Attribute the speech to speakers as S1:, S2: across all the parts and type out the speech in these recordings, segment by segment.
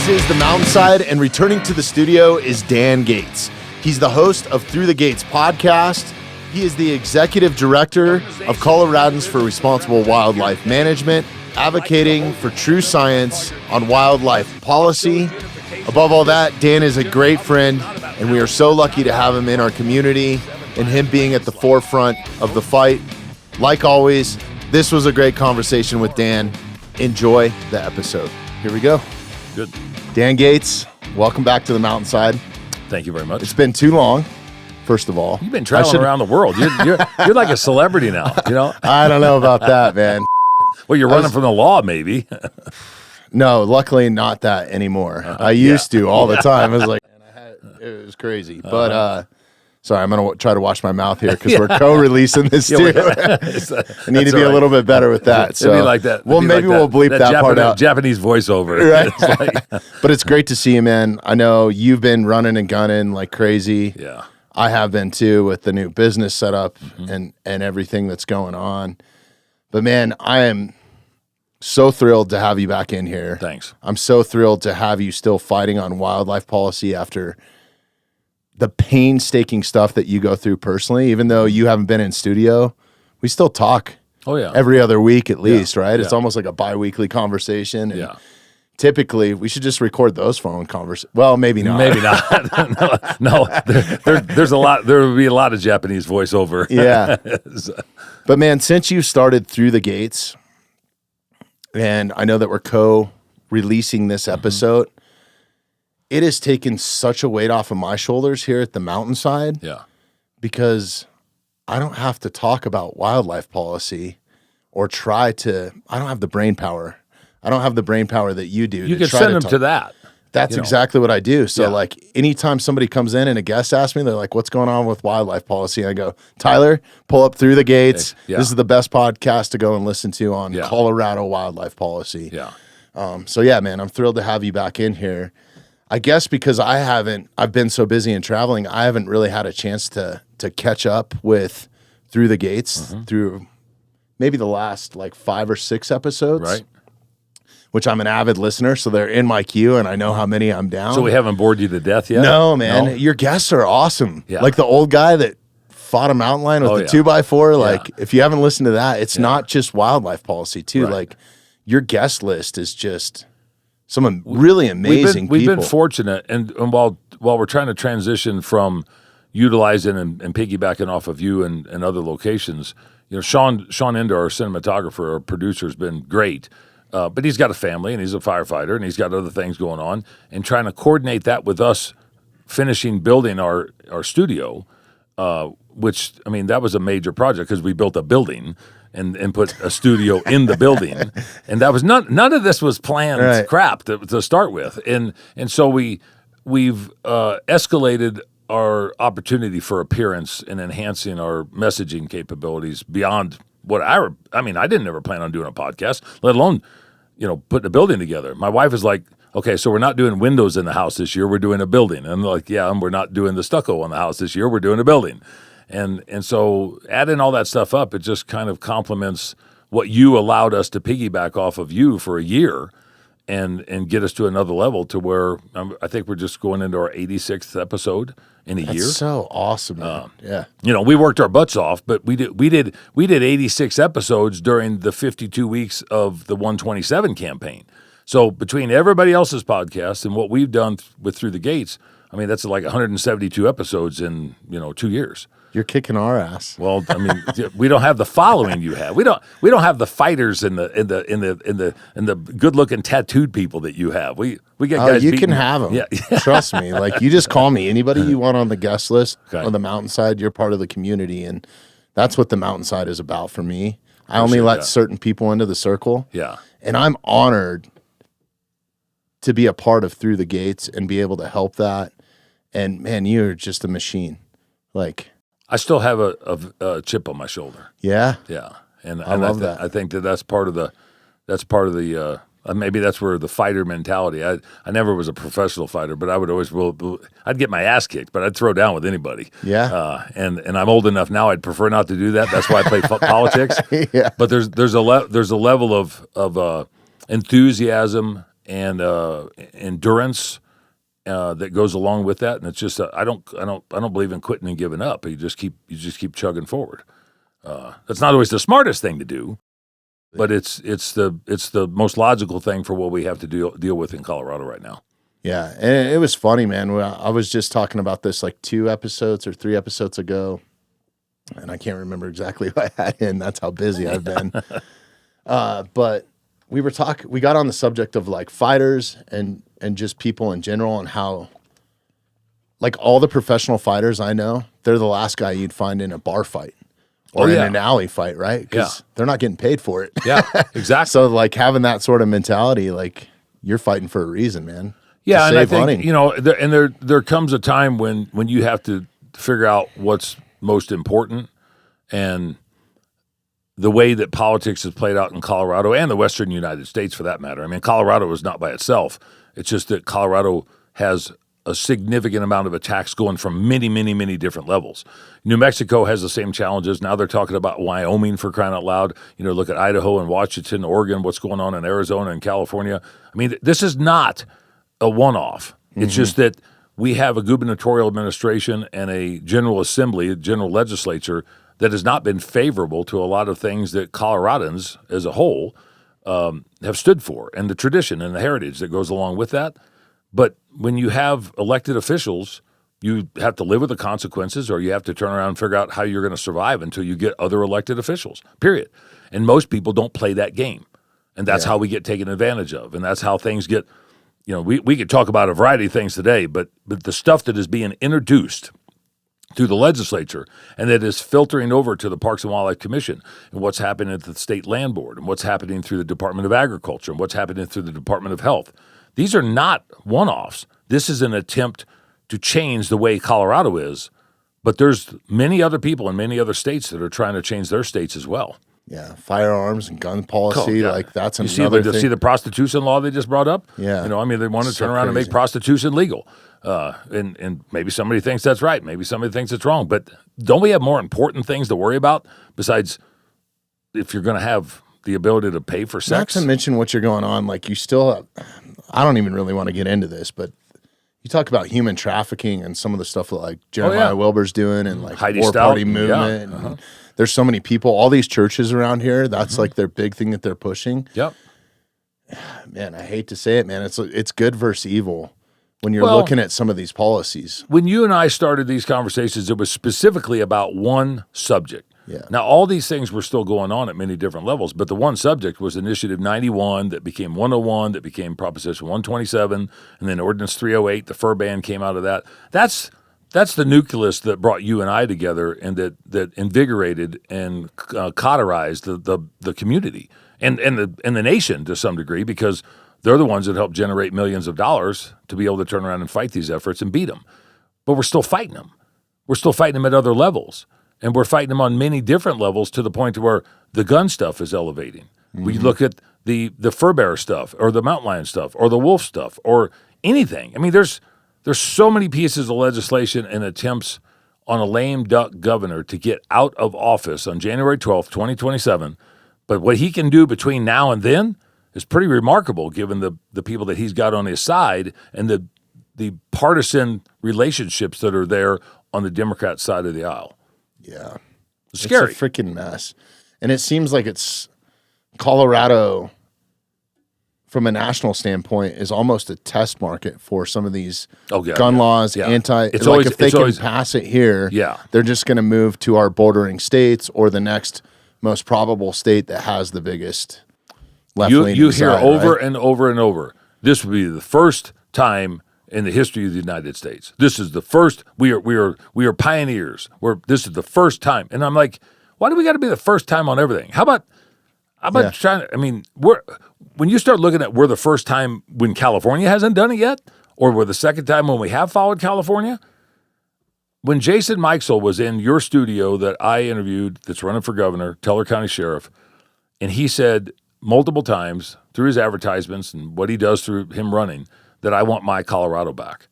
S1: This is the Mountainside, and returning to the studio is Dan Gates. He's the host of Through the Gates podcast. He is the executive director of Coloradans for Responsible Wildlife Management, advocating for true science on wildlife policy. Above all that, Dan is a great friend, and we are so lucky to have him in our community and him being at the forefront of the fight. Like always, this was a great conversation with Dan. Enjoy the episode. Here we go.
S2: Good.
S1: Dan Gates, welcome back to the Mountainside.
S2: Thank you very much.
S1: It's been too long, first of all.
S2: You've been traveling around the world. You're like a celebrity now, you know?
S1: I don't know about that, man.
S2: Well, you're running from the law, maybe.
S1: No, luckily not that anymore. I used to all the time. I was like, it was crazy. But sorry, I'm going to try to wash my mouth here because we're co-releasing this too. I need to be a little bit better with that. So
S2: it'd be like that.
S1: Well, maybe we'll bleep that part out.
S2: Japanese voiceover.
S1: Right. But it's great to see you, man. I know you've been running and gunning like crazy.
S2: Yeah.
S1: I have been too with the new business setup and everything that's going on. But man, I am so thrilled to have you back in here.
S2: Thanks.
S1: I'm so thrilled to have you still fighting on wildlife policy after the painstaking stuff that you go through personally. Even though you haven't been in studio, we still talk.
S2: Oh yeah,
S1: every other week at least, right?
S2: Yeah.
S1: It's almost like a bi-weekly conversation. And
S2: yeah.
S1: Typically, we should just record those phone conversations. Well, maybe not.
S2: Maybe not. no. There's a lot. There would be a lot of Japanese voiceover.
S1: Yeah. But man, since you started Through the Gates, and I know that we're co-releasing this episode, it has taken such a weight off of my shoulders here at the Mountainside.
S2: Yeah.
S1: Because I don't have to talk about wildlife policy or I don't have the brain power. I don't have the brain power that you do.
S2: You can send them to that.
S1: That's exactly what I do. So like anytime somebody comes in and a guest asks me, they're like, what's going on with wildlife policy? And I go, Tyler, pull up Through the Gates.
S2: Yeah.
S1: This is the best podcast to go and listen to on Colorado wildlife policy.
S2: Yeah.
S1: So yeah, man, I'm thrilled to have you back in here. I guess because I've been so busy and traveling, I haven't really had a chance to catch up with Through the Gates through maybe the last like 5 or 6 episodes.
S2: Right.
S1: Which I'm an avid listener, so they're in my queue, and I know how many I'm down.
S2: So we haven't bored you to death yet?
S1: No, man. No? Your guests are awesome.
S2: Yeah.
S1: Like the old guy that fought a mountain lion with the 2x4. Like, if you haven't listened to that, it's not just wildlife policy, too.
S2: Right.
S1: Like, your guest list is just some really amazing
S2: We've
S1: people.
S2: been fortunate, and while we're trying to transition from utilizing and piggybacking off of you and other locations, you know, Sean Ender, our cinematographer, our producer, has been great. But he's got a family, and he's a firefighter, and he's got other things going on. And trying to coordinate that with us finishing building our studio, which, I mean, that was a major project because we built a building and put a studio in the building. And that was none of this was planned crap to start with. And so we've escalated our opportunity for appearance and enhancing our messaging capabilities beyond what I didn't ever plan on doing a podcast, let alone, you know, putting a building together. My wife is like, okay, so we're not doing windows in the house this year, we're doing a building. And I'm like, yeah, and we're not doing the stucco on the house this year, we're doing a building. And so adding all that stuff up, it just kind of complements what you allowed us to piggyback off of you for a year and get us to another level to where I think we're just going into our 86th episode in a year.
S1: That's so awesome, man. Yeah.
S2: You know, we worked our butts off, but we did 86 episodes during the 52 weeks of the 127 campaign. So between everybody else's podcasts and what we've done with Through the Gates, I mean, that's like 172 episodes in, 2 years.
S1: You're kicking our ass.
S2: Well, I mean, we don't have the following you have. We don't have the fighters and the good-looking tattooed people that you have. We get guys.
S1: You
S2: beating.
S1: can have them.
S2: Yeah.
S1: Trust me. Like, you just call me. Anybody you want on the guest list on the Mountainside, you're part of the community, and that's what the Mountainside is about for me. I only let certain people into the circle.
S2: Yeah,
S1: and I'm honored to be a part of Through the Gates and be able to help that. And man, you're just a machine. Like,
S2: I still have a chip on my shoulder.
S1: Yeah,
S2: yeah, and
S1: I love that.
S2: I think that's part of the maybe that's where the fighter mentality. I never was a professional fighter, but I would always I'd get my ass kicked, but I'd throw down with anybody.
S1: Yeah,
S2: and I'm old enough now. I'd prefer not to do that. That's why I play politics.
S1: Yeah,
S2: but there's a level of enthusiasm and endurance that goes along with that. And it's just I don't believe in quitting and giving up. You just keep chugging forward. That's not always the smartest thing to do, but it's the most logical thing for what we have to deal with in Colorado right now.
S1: Yeah, and it was funny, man. I was just talking about this like 2 episodes or 3 episodes ago, and I can't remember exactly who I had in. That's how busy I've been. But we got on the subject of like fighters and just people in general, and how like all the professional fighters I know, they're the last guy you'd find in a bar fight or in an alley fight, right? Because they're not getting paid for it.
S2: Yeah, exactly.
S1: So like having that sort of mentality, like you're fighting for a reason, man.
S2: Yeah, and I think
S1: money.
S2: There comes a time when you have to figure out what's most important, and the way that politics is played out in Colorado and the Western United States, for that matter. I mean, Colorado is not by itself. It's just that Colorado has a significant amount of attacks going from many, many, many different levels. New Mexico has the same challenges. Now they're talking about Wyoming, for crying out loud. Look at Idaho and Washington, Oregon, what's going on in Arizona and California. I mean, this is not a one-off. It's just that we have a gubernatorial administration and a general assembly, a general legislature that has not been favorable to a lot of things that Coloradans as a whole have stood for, and the tradition and the heritage that goes along with that. But when you have elected officials, you have to live with the consequences, or you have to turn around and figure out how you're going to survive until you get other elected officials, period. And most people don't play that game. And that's how we get taken advantage of. And that's how things get, we could talk about a variety of things today, but the stuff that is being introduced through the legislature and that is filtering over to the Parks and Wildlife Commission, and what's happening at the State Land Board, and what's happening through the Department of Agriculture, and what's happening through the Department of Health. These are not one-offs. This is an attempt to change the way Colorado is, but there's many other people in many other states that are trying to change their states as well.
S1: Yeah, firearms and gun policy, like that's
S2: you
S1: another thing.
S2: See the prostitution law they just brought up?
S1: Yeah.
S2: They want to turn around and make prostitution legal. And maybe somebody thinks that's right. Maybe somebody thinks it's wrong. But don't we have more important things to worry about besides if you're going to have the ability to pay for sex?
S1: Not to mention what you're going on, like you still have, I don't even really want to get into this, but you talk about human trafficking and some of the stuff that like Jeremiah Wilbur's doing and like
S2: Heidi
S1: War
S2: Stout.
S1: Party movement.
S2: Yeah.
S1: And there's so many people, all these churches around here, that's like their big thing that they're pushing.
S2: Yep.
S1: Man, I hate to say it, man. It's good versus evil when you're looking at some of these policies.
S2: When you and I started these conversations, it was specifically about one subject.
S1: Yeah.
S2: Now, all these things were still going on at many different levels, but the one subject was Initiative 91 that became 101, that became Proposition 127, and then Ordinance 308, the fur ban came out of that. That's the nucleus that brought you and I together, and that invigorated and cauterized the community and the nation to some degree, because they're the ones that helped generate millions of dollars to be able to turn around and fight these efforts and beat them. But we're still fighting them. We're still fighting them at other levels. And we're fighting them on many different levels to the point to where the gun stuff is elevating. We look at the fur bear stuff, or the mountain lion stuff, or the wolf stuff, or anything. I mean, there's so many pieces of legislation and attempts on a lame duck governor to get out of office on January 12th, 2027. But what he can do between now and then is pretty remarkable, given the people that he's got on his side and the partisan relationships that are there on the Democrat side of the aisle.
S1: Yeah.
S2: It's scary.
S1: It's a freaking mess. And it seems like it's Colorado, from a national standpoint, is almost a test market for some of these gun laws, if they can pass it here, they're just going to move to our bordering states or the next most probable state that has the biggest left-leaning
S2: You hear
S1: side,
S2: over
S1: right?
S2: and over and over, this would be the first time in the history of the United States. This is the first. We are pioneers. This is the first time, and I'm like, why do we got to be the first time on everything? How about trying to? I mean, when you start looking at we're the first time when California hasn't done it yet, or we're the second time when we have followed California. When Jason Mikesell was in your studio that I interviewed, that's running for governor, Teller County Sheriff, and he said multiple times through his advertisements and what he does through him running, that I want my Colorado back.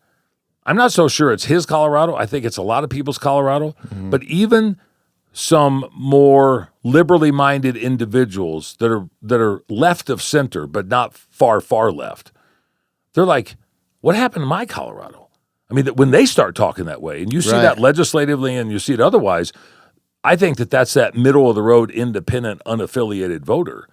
S2: I'm not so sure it's his Colorado. I think it's a lot of people's Colorado. But even some more liberally minded individuals that are left of center, but not far left, they're like, what happened to my Colorado? I mean, when they start talking that way, and you see
S1: Right.
S2: that legislatively and you see it otherwise, I think that's that middle-of-the-road, independent, unaffiliated voter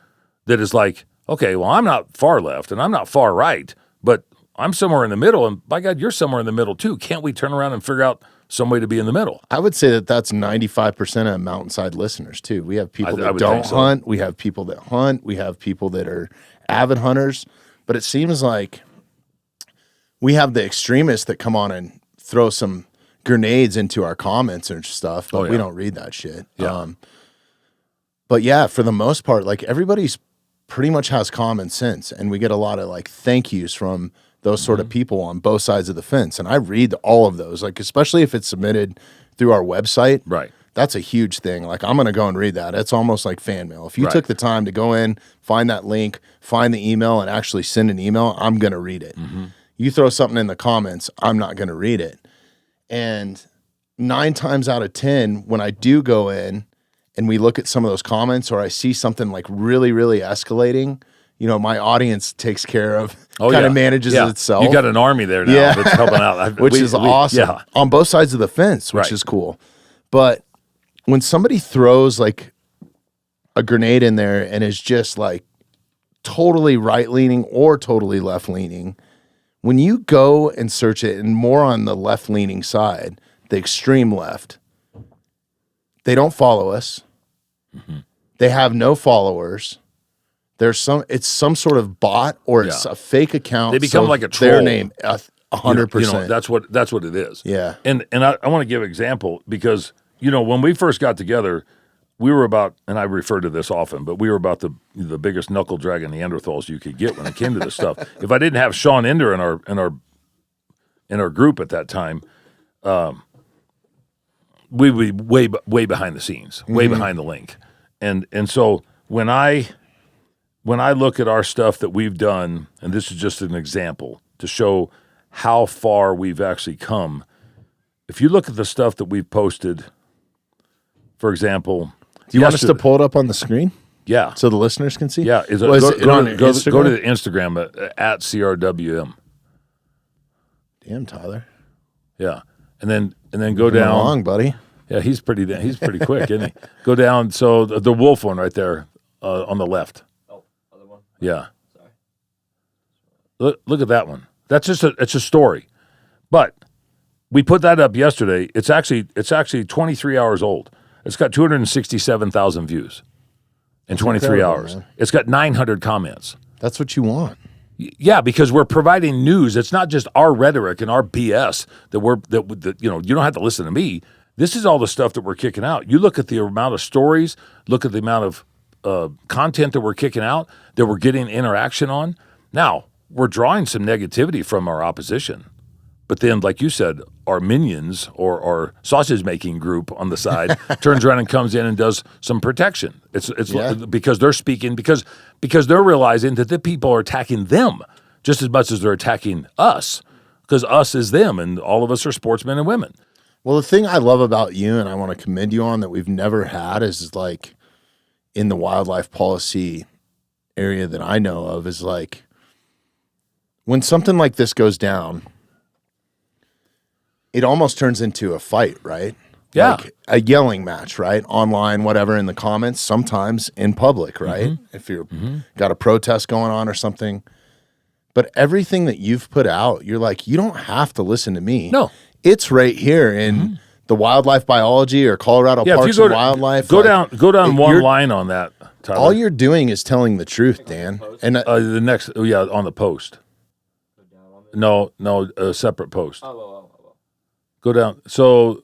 S2: that is like, okay, well, I'm not far left and I'm not far right, but I'm somewhere in the middle, and by God, you're somewhere in the middle too. Can't we turn around and figure out some way to be in the middle?
S1: I would say that's 95% of Mountainside listeners too. We have people that don't hunt. We have people that hunt. We have people that are avid hunters. But it seems like we have the extremists that come on and throw some grenades into our comments and stuff, but we don't read that shit.
S2: Yeah.
S1: But yeah, for the most part, like everybody's pretty much has common sense, and we get a lot of like thank yous from those sort of people on both sides of the fence. And I read all of those, like especially if it's submitted through our website.
S2: Right.
S1: That's a huge thing. Like I'm going to go and read that. It's almost like fan mail. If you took the time to go in, find that link, find the email, and actually send an email, I'm going to read it. You throw something in the comments, I'm not going to read it. And 9 times out of 10, when I do go in and we look at some of those comments, or I see something like really, really escalating, you know, my audience takes care of, manages it itself.
S2: You got an army there now that's helping out.
S1: Which is awesome. On both sides of the fence, which is cool. But when somebody throws like a grenade in there and is just like totally right-leaning or totally left-leaning, when you go and search it, and more on the left-leaning side, the extreme left, they don't follow us. They have no followers. It's some sort of bot, or it's a fake account.
S2: They become like a troll.
S1: Their name, 100%.
S2: You know, that's what it is.
S1: Yeah.
S2: And I want to give an example because, you know, when we first got together, we were about, and I refer to this often, but we were about the biggest knuckle-dragging Neanderthals you could get when it came to this stuff. If I didn't have Sean Ender in our group at that time, we would be way behind the scenes, way behind the link. And so when I look at our stuff that we've done, and this is just an example to show how far we've actually come. If you look at the stuff that we've posted, for example,
S1: do you want us to pull it up on the screen?
S2: Yeah.
S1: So the listeners can see?
S2: Yeah.
S1: Go to
S2: the Instagram at CRWM.
S1: Damn, Tyler.
S2: Yeah. And then go down.
S1: Long, buddy.
S2: Yeah, he's pretty quick, isn't he? Go down. So the wolf one right there on the left.
S3: Oh, other one?
S2: Yeah.
S3: Sorry.
S2: Look at that one. It's a story. But we put that up yesterday. It's actually 23 hours old. It's got 267,000 views in 23 hours.
S1: Man.
S2: It's got 900 comments.
S1: That's what you want.
S2: Yeah, because we're providing news. It's not just our rhetoric and our BS that you don't have to listen to me. This is all the stuff that we're kicking out. You look at the amount of stories, look at the amount of content that we're kicking out, that we're getting interaction on. Now, we're drawing some negativity from our opposition. But then, like you said, our minions or our sausage-making group on the side turns around and comes in and does some protection. It's because they're speaking, because they're realizing that the people are attacking them just as much as they're attacking us, because us is them, and all of us are sportsmen and women.
S1: Well, the thing I love about you, and I want to commend you on, that we've never had is like in the wildlife policy area that I know of, is like when something like this goes down, it almost turns into a fight, right?
S2: Yeah.
S1: Like a yelling match, right? Online, whatever, in the comments, sometimes in public, right? If you're got a protest going on or something. But everything that you've put out, you're like, you don't have to listen to me.
S2: No.
S1: It's right here in the wildlife biology or Colorado Parks and Wildlife.
S2: Go down one line on that, Tyler.
S1: All you're doing is telling the truth, Dan. And
S2: the next, on the post. No, a separate post. Go down. So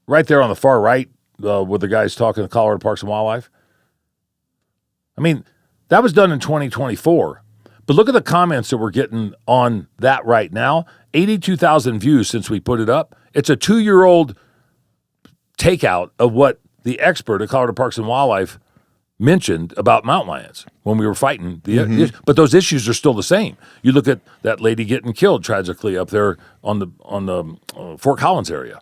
S2: right there on the far right, where the guy's talking to Colorado Parks and Wildlife. I mean, that was done in 2024. But look at the comments that we're getting on that right now. 82,000 views since we put it up. It's a 2-year-old takeout of what the expert at Colorado Parks and Wildlife mentioned about mountain lions when we were fighting. But those issues are still the same. You look at that lady getting killed tragically up there on the Fort Collins area.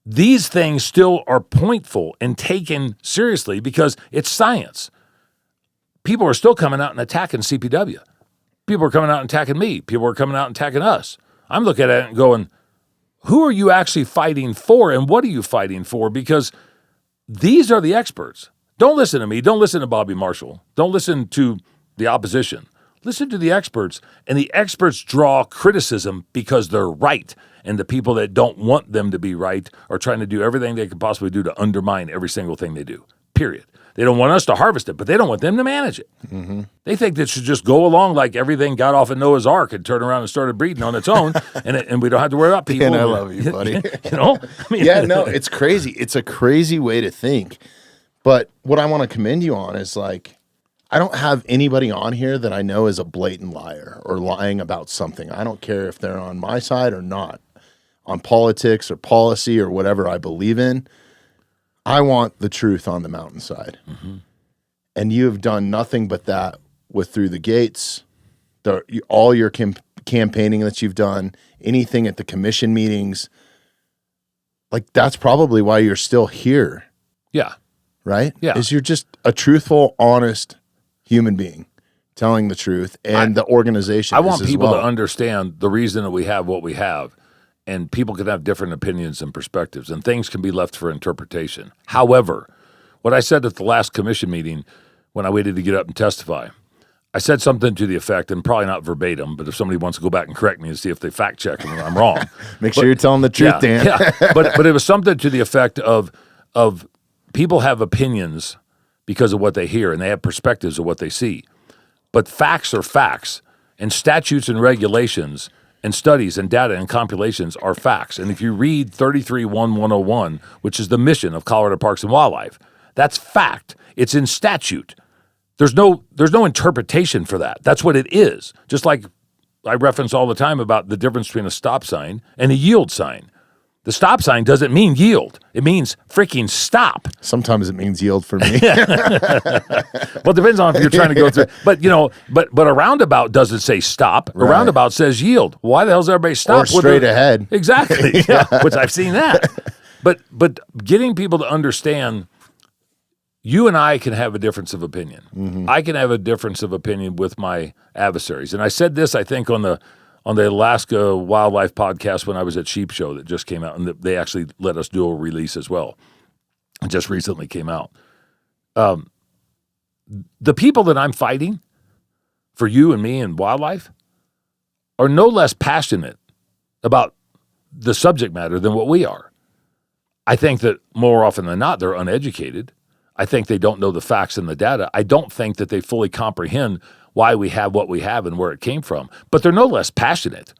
S2: These things still are pointful and taken seriously because it's science. People are still coming out and attacking CPW. people are coming out and attacking me. People are coming out and attacking us. I'm looking at it and going, who are you actually fighting for, and what are you fighting for? Because these are the experts. Don't listen to me. Don't listen to Bobby Marshall. Don't listen to the opposition. Listen to the experts, and the experts draw criticism because they're right, and the people that don't want them to be right are trying to do everything they can possibly do to undermine every single thing they do, period. They don't want us to harvest it, but they don't want them to manage it. Mm-hmm. They think that it should just go along like everything got off in Noah's Ark and turned around and started breeding on its own, and we don't have to worry about people.
S1: And I love you, buddy.
S2: Yeah,
S1: no, it's crazy. It's a crazy way to think. But what I want to commend you on is, like, I don't have anybody on here that I know is a blatant liar or lying about something. I don't care if they're on my side or not, on politics or policy or whatever I believe in. I want the truth on the mountainside. Mm-hmm. And you have done nothing but that with Through the Gates, all your campaigning that you've done, anything at the commission meetings. Like, that's probably why you're still here.
S2: Yeah.
S1: Right?
S2: Yeah.
S1: Is you're just a truthful, honest human being telling the truth, and the organization.
S2: I want people to understand the reason that we have what we have. And people can have different opinions and perspectives, and things can be left for interpretation. However, what I said at the last commission meeting when I waited to get up and testify, I said something to the effect, and probably not verbatim, but if somebody wants to go back and correct me and see if they fact check me, I'm wrong.
S1: Sure you're telling the truth, Dan.
S2: Yeah, but it was something to the effect of people have opinions because of what they hear, and they have perspectives of what they see. But facts are facts, and statutes and regulations and studies and data and compilations are facts. And if you read 33.1.101, which is the mission of Colorado Parks and Wildlife, that's fact. It's in statute. There's no interpretation for that. That's what it is. Just like I reference all the time about the difference between a stop sign and a yield sign. The stop sign doesn't mean yield. It means freaking stop.
S1: Sometimes it means yield for me.
S2: Well, it depends on if you're trying to go through. But but a roundabout doesn't say stop. A roundabout says yield. Why the hell does everybody stop?
S1: Or straight ahead.
S2: Exactly. Yeah, which I've seen that. But getting people to understand, you and I can have a difference of opinion. Mm-hmm. I can have a difference of opinion with my adversaries. And I said this, I think, on the Alaska Wildlife podcast when I was at Sheep Show that just came out, and they actually let us do a release as well. It just recently came out. The people that I'm fighting for you and me and wildlife are no less passionate about the subject matter than what we are. I think that more often than not, they're uneducated. I think they don't know the facts and the data. I don't think that they fully comprehend why we have what we have and where it came from. But they're no less passionate.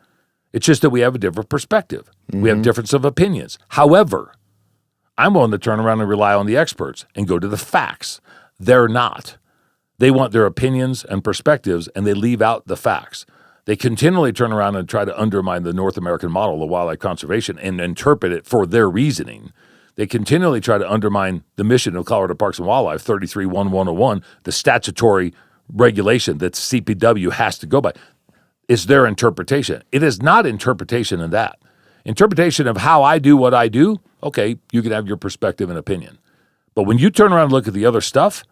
S2: It's just that we have a different perspective. Mm-hmm. We have difference of opinions. However, I'm willing to turn around and rely on the experts and go to the facts. They're not. They want their opinions and perspectives, and they leave out the facts. They continually turn around and try to undermine the North American model of wildlife conservation and interpret it for their reasoning. They continually try to undermine the mission of Colorado Parks and Wildlife, 33.1.101, the statutory regulation that CPW has to go by. It's their interpretation. It is not interpretation in that. Interpretation of how I do what I do, okay, you can have your perspective and opinion. But when you turn around and look at the other stuff,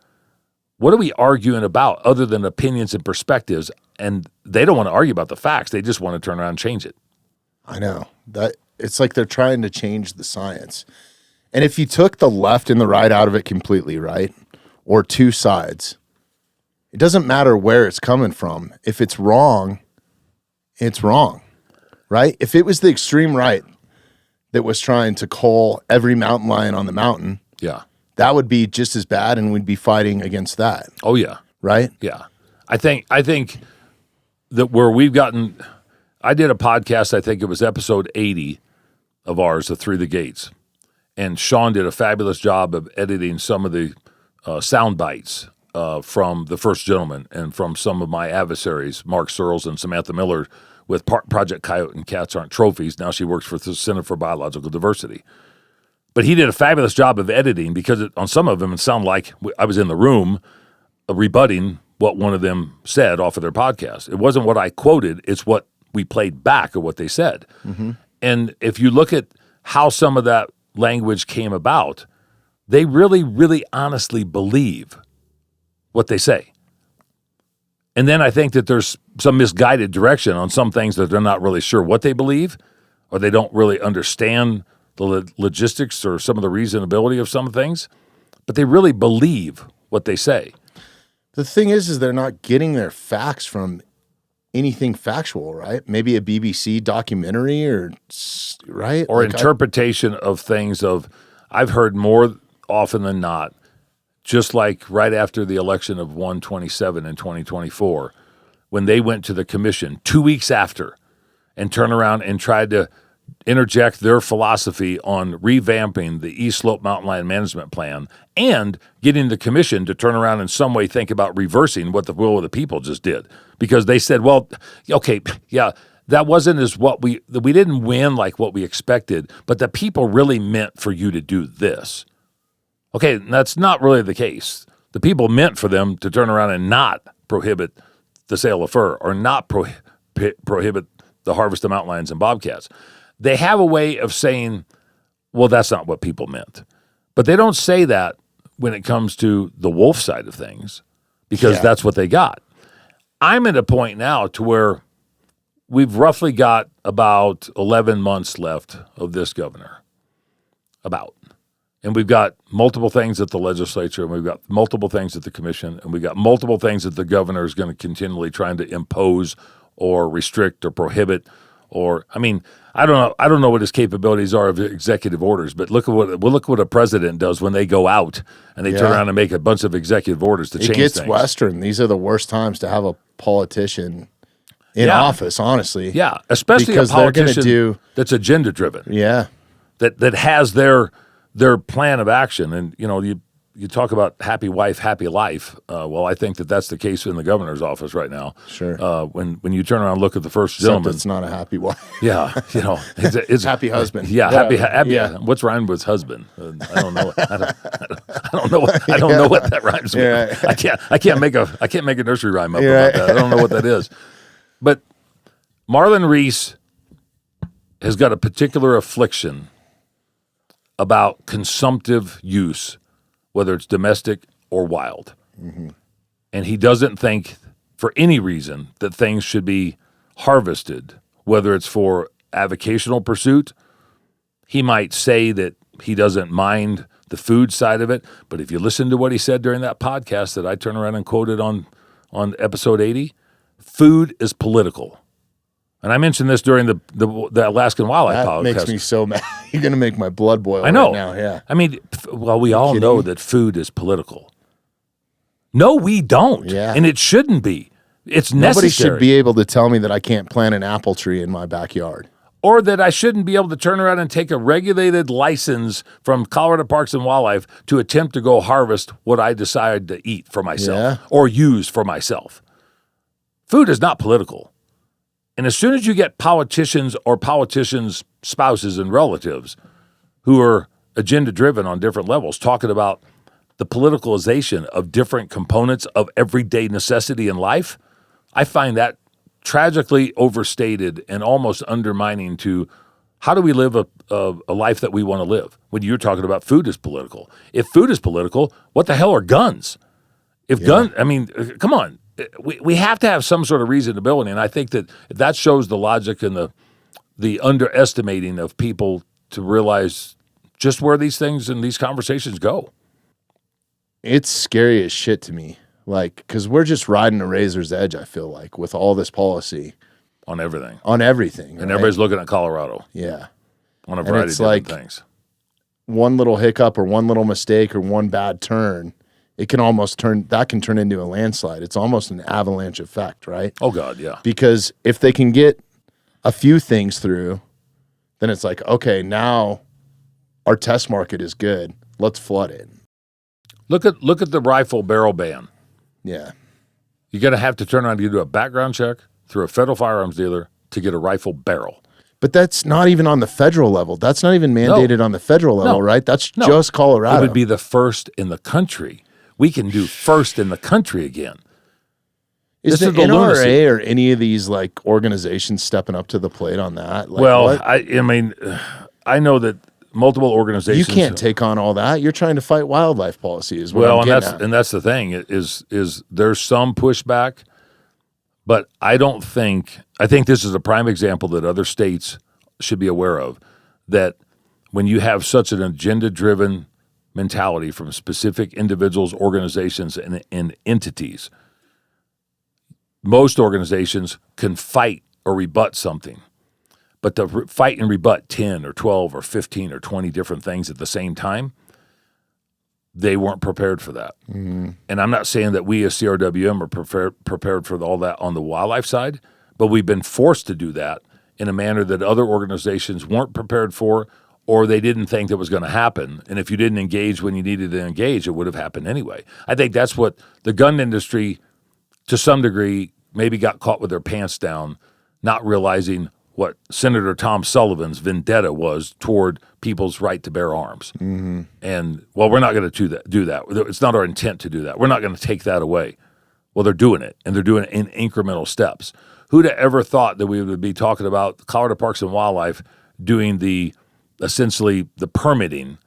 S2: what are we arguing about other than opinions and perspectives? And they don't want to argue about the facts. They just want to turn around and change it.
S1: I know. That it's like they're trying to change the science. And if you took the left and the right out of it completely, right, or two sides, it doesn't matter where it's coming from. If it's wrong, it's wrong, right? If it was the extreme right that was trying to cull every mountain lion on the mountain,
S2: yeah,
S1: that would be just as bad, and we'd be fighting against that.
S2: Oh, yeah.
S1: Right?
S2: Yeah. I think that where we've gotten, I did a podcast, I think it was episode 80 of ours, of Through the Gates. And Sean did a fabulous job of editing some of the sound bites from the First Gentleman and from some of my adversaries, Mark Searles and Samantha Miller, with Project Coyote and Cats Aren't Trophies. Now she works for the Center for Biological Diversity. But he did a fabulous job of editing because on some of them it sounded like I was in the room rebutting what one of them said off of their podcast. It wasn't what I quoted, it's what we played back of what they said. Mm-hmm. And if you look at how some of that language came about, they really, really honestly believe what they say. And then I think that there's some misguided direction on some things that they're not really sure what they believe, or they don't really understand the logistics or some of the reasonability of some things, but they really believe what they say.
S1: The thing is they're not getting their facts from anything factual, right? Maybe a BBC documentary right?
S2: Or interpretation of things I've heard more often than not, just like right after the election of 127 in 2024, when they went to the commission 2 weeks after and turned around and tried to interject their philosophy on revamping the East Slope Mountain Lion Management Plan and getting the commission to turn around in some way think about reversing what the will of the people just did. Because they said, well, okay, yeah, that wasn't as we didn't win like what we expected, but the people really meant for you to do this. Okay, that's not really the case. The people meant for them to turn around and not prohibit the sale of fur or not prohibit the harvest of mountain lions and bobcats. They have a way of saying, well, that's not what people meant. But they don't say that when it comes to the wolf side of things, because that's what they got. I'm at a point now to where we've roughly got about 11 months left of this governor. And we've got multiple things at the legislature, and we've got multiple things at the commission, and we've got multiple things that the governor is going to continually trying to impose or restrict or prohibit. I don't know what his capabilities are of executive orders, but look what a president does when they go out and they turn around and make a bunch of executive orders to change things.
S1: It gets Western. These are the worst times to have a politician in office, honestly.
S2: Yeah, especially because a politician that's agenda driven.
S1: Yeah,
S2: that has their plan of action. And you talk about happy wife, happy life. Well, I think that's the case in the governor's office right now.
S1: Sure.
S2: When you turn around and look at the first gentleman,
S1: it's not a happy wife.
S2: Yeah, it's
S1: happy husband.
S2: Yeah, happy. Yeah. What's rhymed with husband? I don't know. I don't know. I don't know what that rhymes with. I can't make a nursery rhyme up about that. I don't know what that is. But Marlon Reese has got a particular affliction about consumptive use, whether it's domestic or wild. Mm-hmm. And he doesn't think for any reason that things should be harvested, whether it's for avocational pursuit. He might say that he doesn't mind the food side of it, but if you listen to what he said during that podcast that I turned around and quoted on episode 80, food is political. And I mentioned this during the Alaskan Wildlife podcast.
S1: That makes me so mad. You're going to make my blood boil
S2: I know.
S1: right now, yeah.
S2: I mean, we all know that food is political. No, we don't.
S1: Yeah.
S2: And it shouldn't be. It's necessary.
S1: Nobody should be able to tell me that I can't plant an apple tree in my backyard.
S2: Or that I shouldn't be able to turn around and take a regulated license from Colorado Parks and Wildlife to attempt to go harvest what I decide to eat for myself or use for myself. Food is not political. And as soon as you get politicians or politicians' spouses and relatives who are agenda-driven on different levels talking about the politicalization of different components of everyday necessity in life, I find that tragically overstated and almost undermining to how do we live a life that we want to live when you're talking about food is political. If food is political, what the hell are guns? Come on. We have to have some sort of reasonability, and I think that shows the logic and the underestimating of people to realize just where these things and these conversations go.
S1: It's scary as shit to me, because we're just riding a razor's edge, I feel like, with all this policy.
S2: On everything.
S1: And
S2: everybody's looking at Colorado.
S1: Yeah.
S2: On a variety of different things.
S1: One little hiccup or one little mistake or one bad turn, it can almost turn into a landslide. It's almost an avalanche effect, right?
S2: Oh, God, yeah.
S1: Because if they can get a few things through, then it's like, okay, now our test market is good. Let's flood it.
S2: Look at the rifle barrel ban.
S1: Yeah.
S2: You're going to have to turn around and do a background check through a federal firearms dealer to get a rifle barrel.
S1: But that's not even on the federal level. That's not even mandated on the federal level, right? That's just Colorado.
S2: It would be the first in the country. We can do first in the country again.
S1: Is the NRA or any of these organizations stepping up to the plate on that?
S2: I know that multiple organizations.
S1: You can't take on all that. You're trying to fight wildlife policy, is what I'm getting at.
S2: And that's the thing is there's some pushback But I think this is a prime example that other states should be aware of, that when you have such an agenda-driven mentality from specific individuals, organizations, and entities, most organizations can fight or rebut something. But to fight and rebut 10 or 12 or 15 or 20 different things at the same time, they weren't prepared for that. Mm-hmm. And I'm not saying that we as CRWM are prepared for all that on the wildlife side, but we've been forced to do that in a manner that other organizations weren't prepared for, or they didn't think that was going to happen. And if you didn't engage when you needed to engage, it would have happened anyway. I think that's what the gun industry, to some degree, maybe got caught with their pants down, not realizing what Senator Tom Sullivan's vendetta was toward people's right to bear arms. Mm-hmm. And, well, we're not going to do that. It's not our intent to do that. We're not going to take that away. Well, they're doing it, and they're doing it in incremental steps. Who'd have ever thought that we would be talking about Colorado Parks and Wildlife doing essentially the permitting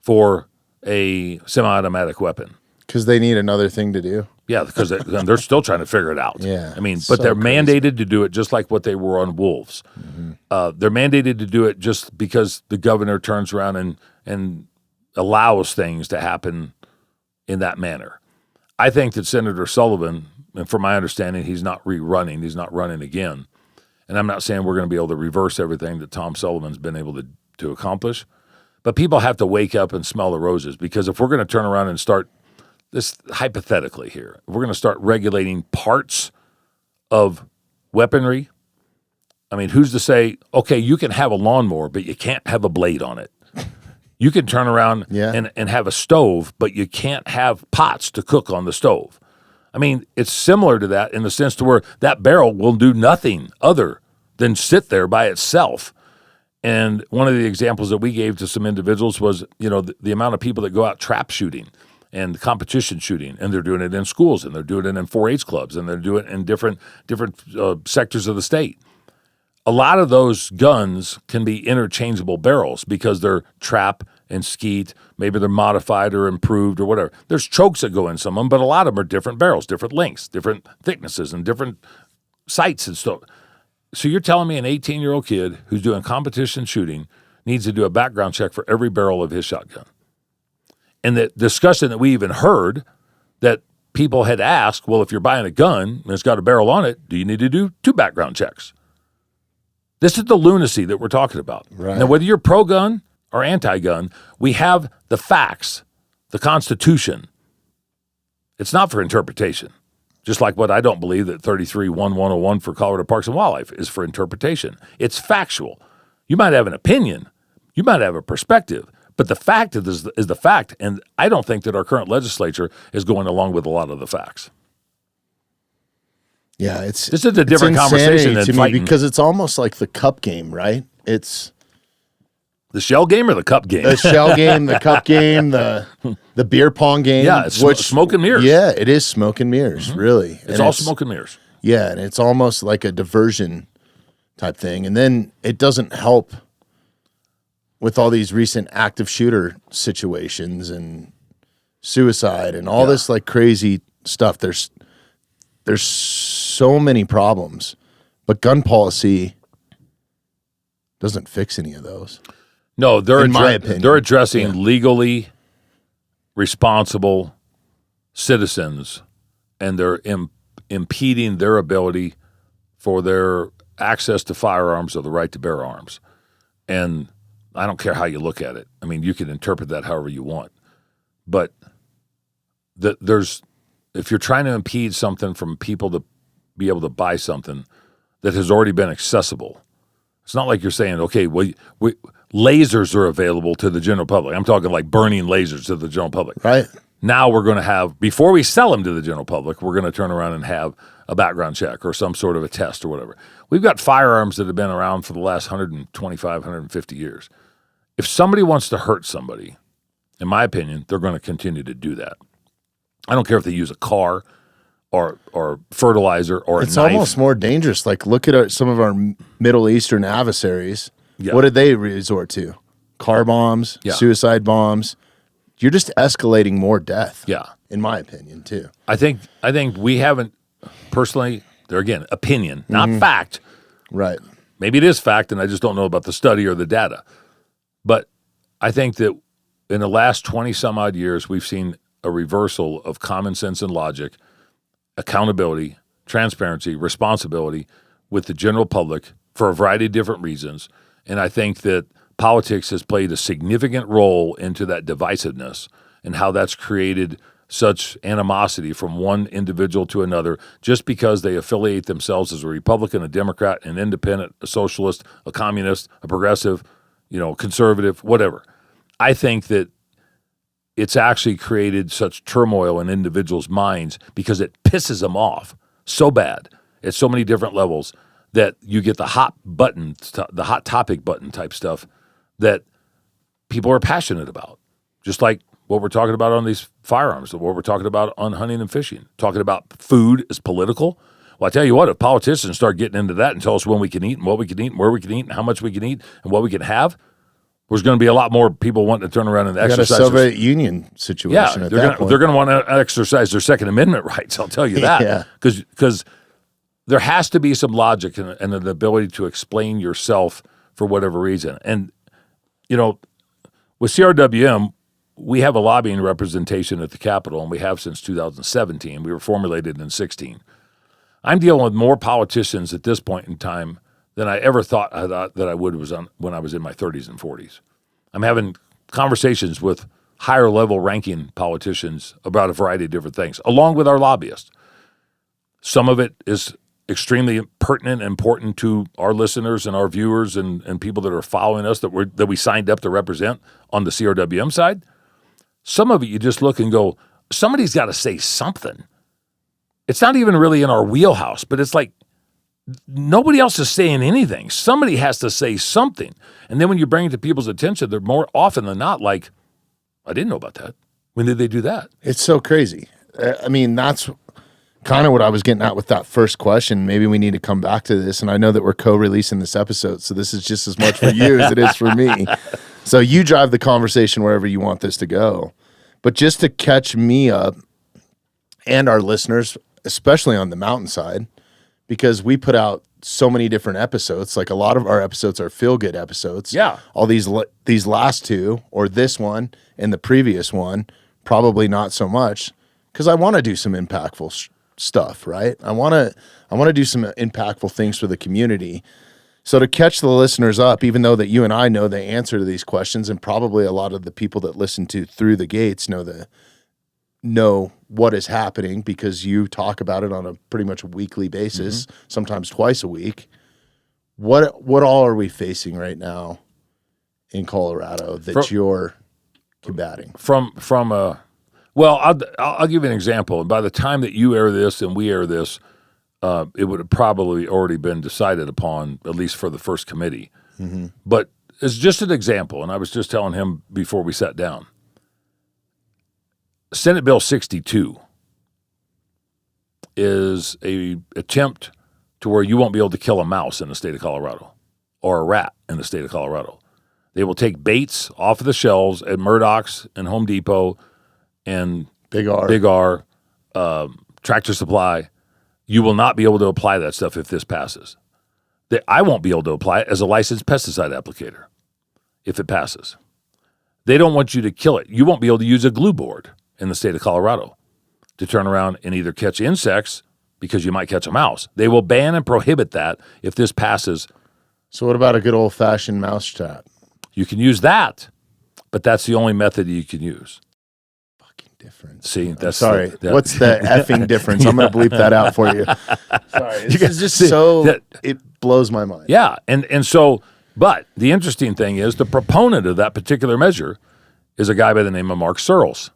S2: for a semi-automatic weapon?
S1: Because they need another thing to do.
S2: Yeah, because they're still trying to figure it out.
S1: Yeah,
S2: I mean, but they're mandated to do it just like what they were on wolves. Mm-hmm. They're mandated to do it just because the governor turns around and allows things to happen in that manner. I think that Senator Sullivan, and from my understanding, he's not rerunning. He's not running again. And I'm not saying we're going to be able to reverse everything that Tom Sullivan's been able to accomplish. But people have to wake up and smell the roses, because if we're going to turn around and start this hypothetically here, if we're going to start regulating parts of weaponry, I mean, who's to say, okay, you can have a lawnmower, but you can't have a blade on it. You can turn around and have a stove, but you can't have pots to cook on the stove. I mean, it's similar to that in the sense to where that barrel will do nothing other than sit there by itself. And one of the examples that we gave to some individuals was, the amount of people that go out trap shooting and competition shooting, and they're doing it in schools, and they're doing it in 4-H clubs, and they're doing it in different sectors of the state. A lot of those guns can be interchangeable barrels because they're trap and skeet. Maybe they're modified or improved or whatever. There's chokes that go in some of them, but a lot of them are different barrels, different lengths, different thicknesses, and different sights and stuff. So you're telling me an 18-year-old kid who's doing competition shooting needs to do a background check for every barrel of his shotgun? And the discussion that we even heard, that people had asked, well, if you're buying a gun and it's got a barrel on it, do you need to do 2 background checks? This is the lunacy that we're talking about. Right. Now, whether you're pro-gun or anti-gun, we have the facts, the Constitution. It's not for interpretation. Just like what I don't believe that 33-1-101 for Colorado Parks and Wildlife is for interpretation. It's factual. You might have an opinion. You might have a perspective. But the fact is the fact, and I don't think that our current legislature is going along with a lot of the facts.
S1: Yeah,
S2: this is a different conversation than
S1: to
S2: fighting.
S1: Me because it's almost like the cup game, right? It's
S2: the shell game or the cup game?
S1: The shell game, the cup game, the beer pong game.
S2: Yeah, it's smoke and mirrors.
S1: Yeah, it is smoke and mirrors, really.
S2: It's all smoke and mirrors.
S1: Yeah, and it's almost like a diversion type thing. And then it doesn't help with all these recent active shooter situations and suicide and all this like crazy stuff. There's so many problems, but gun policy doesn't fix any of those.
S2: No, they're
S1: in my opinion.
S2: They're addressing legally responsible citizens, and they're impeding their ability for their access to firearms or the right to bear arms. And I don't care how you look at it. I mean, you can interpret that however you want. But if you're trying to impede something from people to be able to buy something that has already been accessible, it's not like you're saying, okay, lasers are available to the general public. I'm talking like burning lasers to the general public.
S1: Right.
S2: Now we're going to have, before we sell them to the general public, we're going to turn around and have a background check or some sort of a test or whatever. We've got firearms that have been around for the last 125, 150 years. If somebody wants to hurt somebody, in my opinion, they're going to continue to do that. I don't care if they use a car or fertilizer or a knife.
S1: It's almost more dangerous. Like, look at some of our Middle Eastern adversaries.
S2: Yeah.
S1: What did they resort to? Car bombs, suicide bombs. You're just escalating more death.
S2: Yeah.
S1: In my opinion, too.
S2: I think we haven't, personally, There again, opinion, not fact.
S1: Right.
S2: Maybe it is fact, and I just don't know about the study or the data. But I think that in the last 20-some-odd years, we've seen a reversal of common sense and logic, accountability, transparency, responsibility with the general public for a variety of different reasons. And I think that politics has played a significant role into that divisiveness and how that's created such animosity from one individual to another just because they affiliate themselves as a Republican, a Democrat, an independent, a socialist, a communist, a progressive, conservative, whatever. I think that it's actually created such turmoil in individuals' minds because it pisses them off so bad at so many different levels that you get the hot topic button type stuff that people are passionate about. Just like what we're talking about on these firearms, what we're talking about on hunting and fishing, talking about food is political. Well, I tell you what, if politicians start getting into that and tell us when we can eat and what we can eat and where we can eat and how much we can eat and what we can have, there's going to be a lot more people wanting to turn around and exercise.
S1: Got a Soviet Union situation at that point.
S2: They're going to want to exercise their Second Amendment rights, I'll tell you that. Because there has to be some logic and an ability to explain yourself for whatever reason. And, with CRWM, we have a lobbying representation at the Capitol, and we have since 2017. We were formulated in 2016. I'm dealing with more politicians at this point in time than I ever thought that I would when I was in my 30s and 40s. I'm having conversations with higher-level ranking politicians about a variety of different things, along with our lobbyists. Some of it is extremely pertinent and important to our listeners and our viewers and people that are following us that we signed up to represent on the CRWM side. Some of it you just look and go, somebody's got to say something. It's not even really in our wheelhouse, but it's like nobody else is saying anything. Somebody has to say something. And then when you bring it to people's attention, they're more often than not like, I didn't know about that. When did they do that?
S1: It's so crazy. I mean, that's kind of what I was getting at with that first question. Maybe we need to come back to this. And I know that we're co-releasing this episode, so this is just as much for you as it is for me. So you drive the conversation wherever you want this to go. But just to catch me up and our listeners, especially on the Mountainside, because we put out so many different episodes. Like a lot of our episodes are feel-good episodes.
S2: Yeah.
S1: All these last two, or this one and the previous one, probably not so much, because I want to do some impactful stuff, right? I want to do some impactful things for the community. So to catch the listeners up, even though that you and I know the answer to these questions, and probably a lot of the people that listen to Through the Gates know what is happening because you talk about it on a pretty much weekly basis, sometimes twice a week. What all are we facing right now in Colorado that you're combating?
S2: Well, I'll give you an example. And by the time that you air this and we air this, it would have probably already been decided upon, at least for the first committee. Mm-hmm. But it's just an example, and I was just telling him before we sat down. Senate Bill 62 is an attempt to where you won't be able to kill a mouse in the state of Colorado or a rat in the state of Colorado. They will take baits off of the shelves at Murdoch's and Home Depot and Big R, Tractor Supply. You will not be able to apply that stuff if this passes. I won't be able to apply it as a licensed pesticide applicator if it passes. They don't want you to kill it. You won't be able to use a glue board in the state of Colorado to turn around and either catch insects because you might catch a mouse. They will ban and prohibit that if this passes.
S1: So what about a good old-fashioned mouse trap?
S2: You can use that, but that's the only method you can use.
S1: Difference.
S2: See, that's
S1: sorry. What's the effing difference? I'm going to bleep that out for you. Sorry. This is just it blows my mind.
S2: Yeah. And so, but the interesting thing is the proponent of that particular measure is a guy by the name of Mark Searles,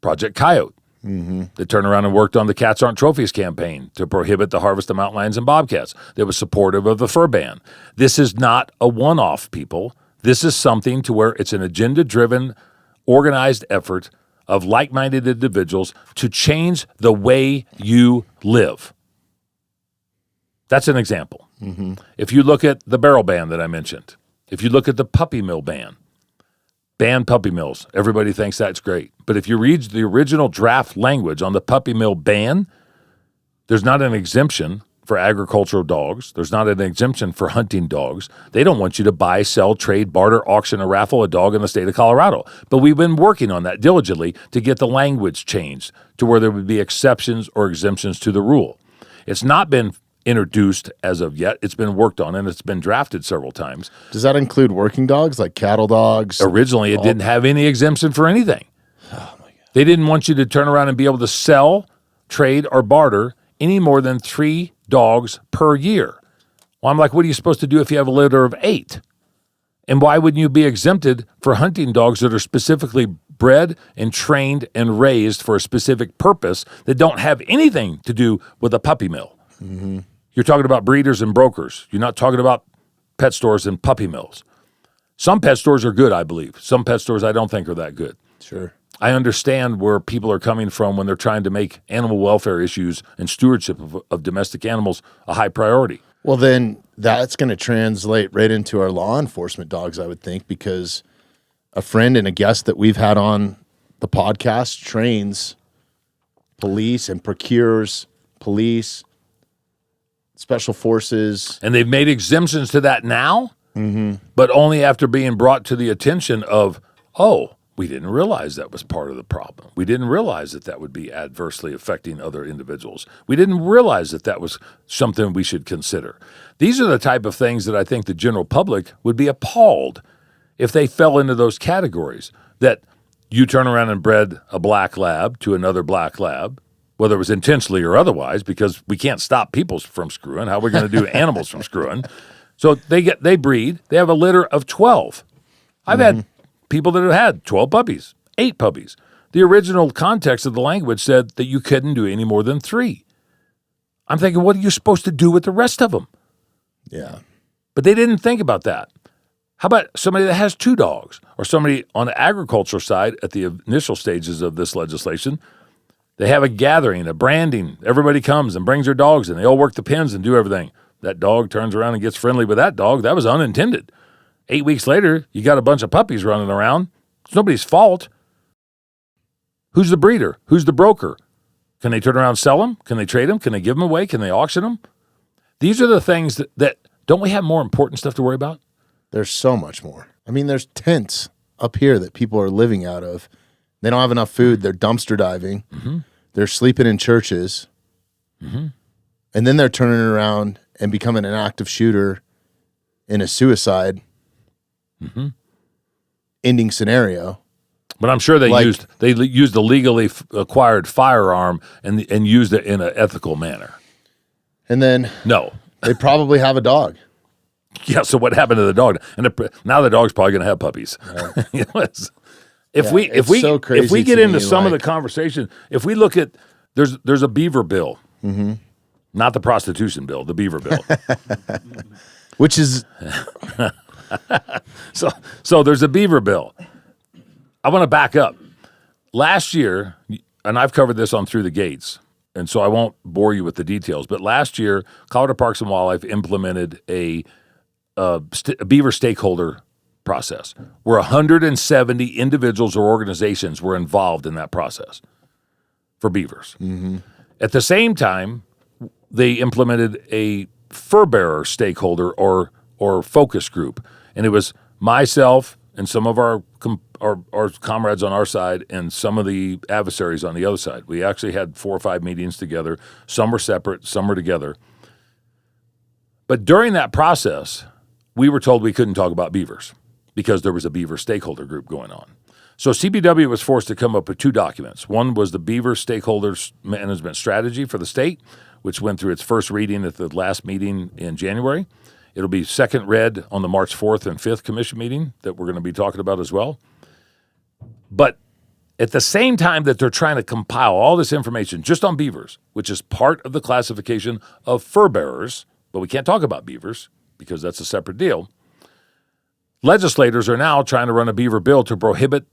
S2: Project Coyote, that turned around and worked on the Cats Aren't Trophies campaign to prohibit the harvest of mountain lions and bobcats. That was supportive of the fur ban. This is not a one-off, people. This is something to where it's an agenda-driven, organized effort of like-minded individuals to change the way you live. That's an example. Mm-hmm. If you look at the barrel ban that I mentioned, if you look at the puppy mill ban puppy mills, everybody thinks that's great. But if you read the original draft language on the puppy mill ban, there's not an exemption for agricultural dogs. There's not an exemption for hunting dogs. They don't want you to buy, sell, trade, barter, auction, or raffle a dog in the state of Colorado. But we've been working on that diligently to get the language changed to where there would be exceptions or exemptions to the rule. It's not been introduced as of yet. It's been worked on, and it's been drafted several times.
S1: Does that include working dogs, like cattle dogs?
S2: Originally, it didn't have any exemption for anything. Oh my God. They didn't want you to turn around and be able to sell, trade, or barter any more than 3 dogs per year. Well, I'm like, what are you supposed to do if you have a litter of 8? And why wouldn't you be exempted for hunting dogs that are specifically bred and trained and raised for a specific purpose that don't have anything to do with a puppy mill? Mm-hmm. You're talking about breeders and brokers. You're not talking about pet stores and puppy mills. Some pet stores are good, I believe. Some pet stores I don't think are that good.
S1: Sure.
S2: I understand where people are coming from when they're trying to make animal welfare issues and stewardship of domestic animals a high priority.
S1: Well, then that's going to translate right into our law enforcement dogs, I would think, because a friend and a guest that we've had on the podcast trains police and procures police, special forces.
S2: And they've made exemptions to that now, but only after being brought to the attention of, oh, we didn't realize that was part of the problem. We didn't realize that that would be adversely affecting other individuals. We didn't realize that that was something we should consider. These are the type of things that I think the general public would be appalled if they fell into those categories, that you turn around and bred a black lab to another black lab, whether it was intentionally or otherwise, because we can't stop people from screwing. How are we going to do animals from screwing? So they breed. They have a litter of 12. I've had people that have had 12 puppies, 8 puppies. The original context of the language said that you couldn't do any more than 3. I'm thinking, what are you supposed to do with the rest of them?
S1: Yeah.
S2: But they didn't think about that. How about somebody that has 2 dogs, or somebody on the agriculture side at the initial stages of this legislation? They have a gathering, a branding. Everybody comes and brings their dogs, and they all work the pens and do everything. That dog turns around and gets friendly with that dog. That was unintended. 8 weeks later, you got a bunch of puppies running around. It's nobody's fault. Who's the breeder? Who's the broker? Can they turn around and sell them? Can they trade them? Can they give them away? Can they auction them? These are the things that don't we have more important stuff to worry about?
S1: There's so much more. I mean, there's tents up here that people are living out of. They don't have enough food. They're dumpster diving. Mm-hmm. They're sleeping in churches. Mm-hmm. And then they're turning around and becoming an active shooter in a suicide ending scenario.
S2: But I'm sure they used the legally acquired firearm and used it in an ethical manner. And
S1: then they probably have a dog.
S2: Yeah. So what happened to the dog? And now the dog's probably going to have puppies. Right. If we get into some of the conversation, if we look at there's a Beaver bill, not the prostitution bill, the Beaver bill,
S1: which is
S2: so there's a Beaver bill. I want to back up. Last year, and I've covered this on Through the Gates, and so I won't bore you with the details, but last year, Colorado Parks and Wildlife implemented a Beaver stakeholder process where 170 individuals or organizations were involved in that process for beavers. Mm-hmm. At the same time, they implemented a fur bearer stakeholder or focus group, and it was myself and some of our comrades on our side and some of the adversaries on the other side. We actually had 4 or 5 meetings together. Some were separate, some were together. But during that process, we were told we couldn't talk about beavers because there was a beaver stakeholder group going on. So CBW was forced to come up with 2 documents. One was the Beaver Stakeholders Management Strategy for the state, which went through its first reading at the last meeting in January. It'll be second read on the March 4th and 5th commission meeting that we're going to be talking about as well. But at the same time that they're trying to compile all this information just on beavers, which is part of the classification of fur bearers, but we can't talk about beavers because that's a separate deal, legislators are now trying to run a beaver bill to prohibit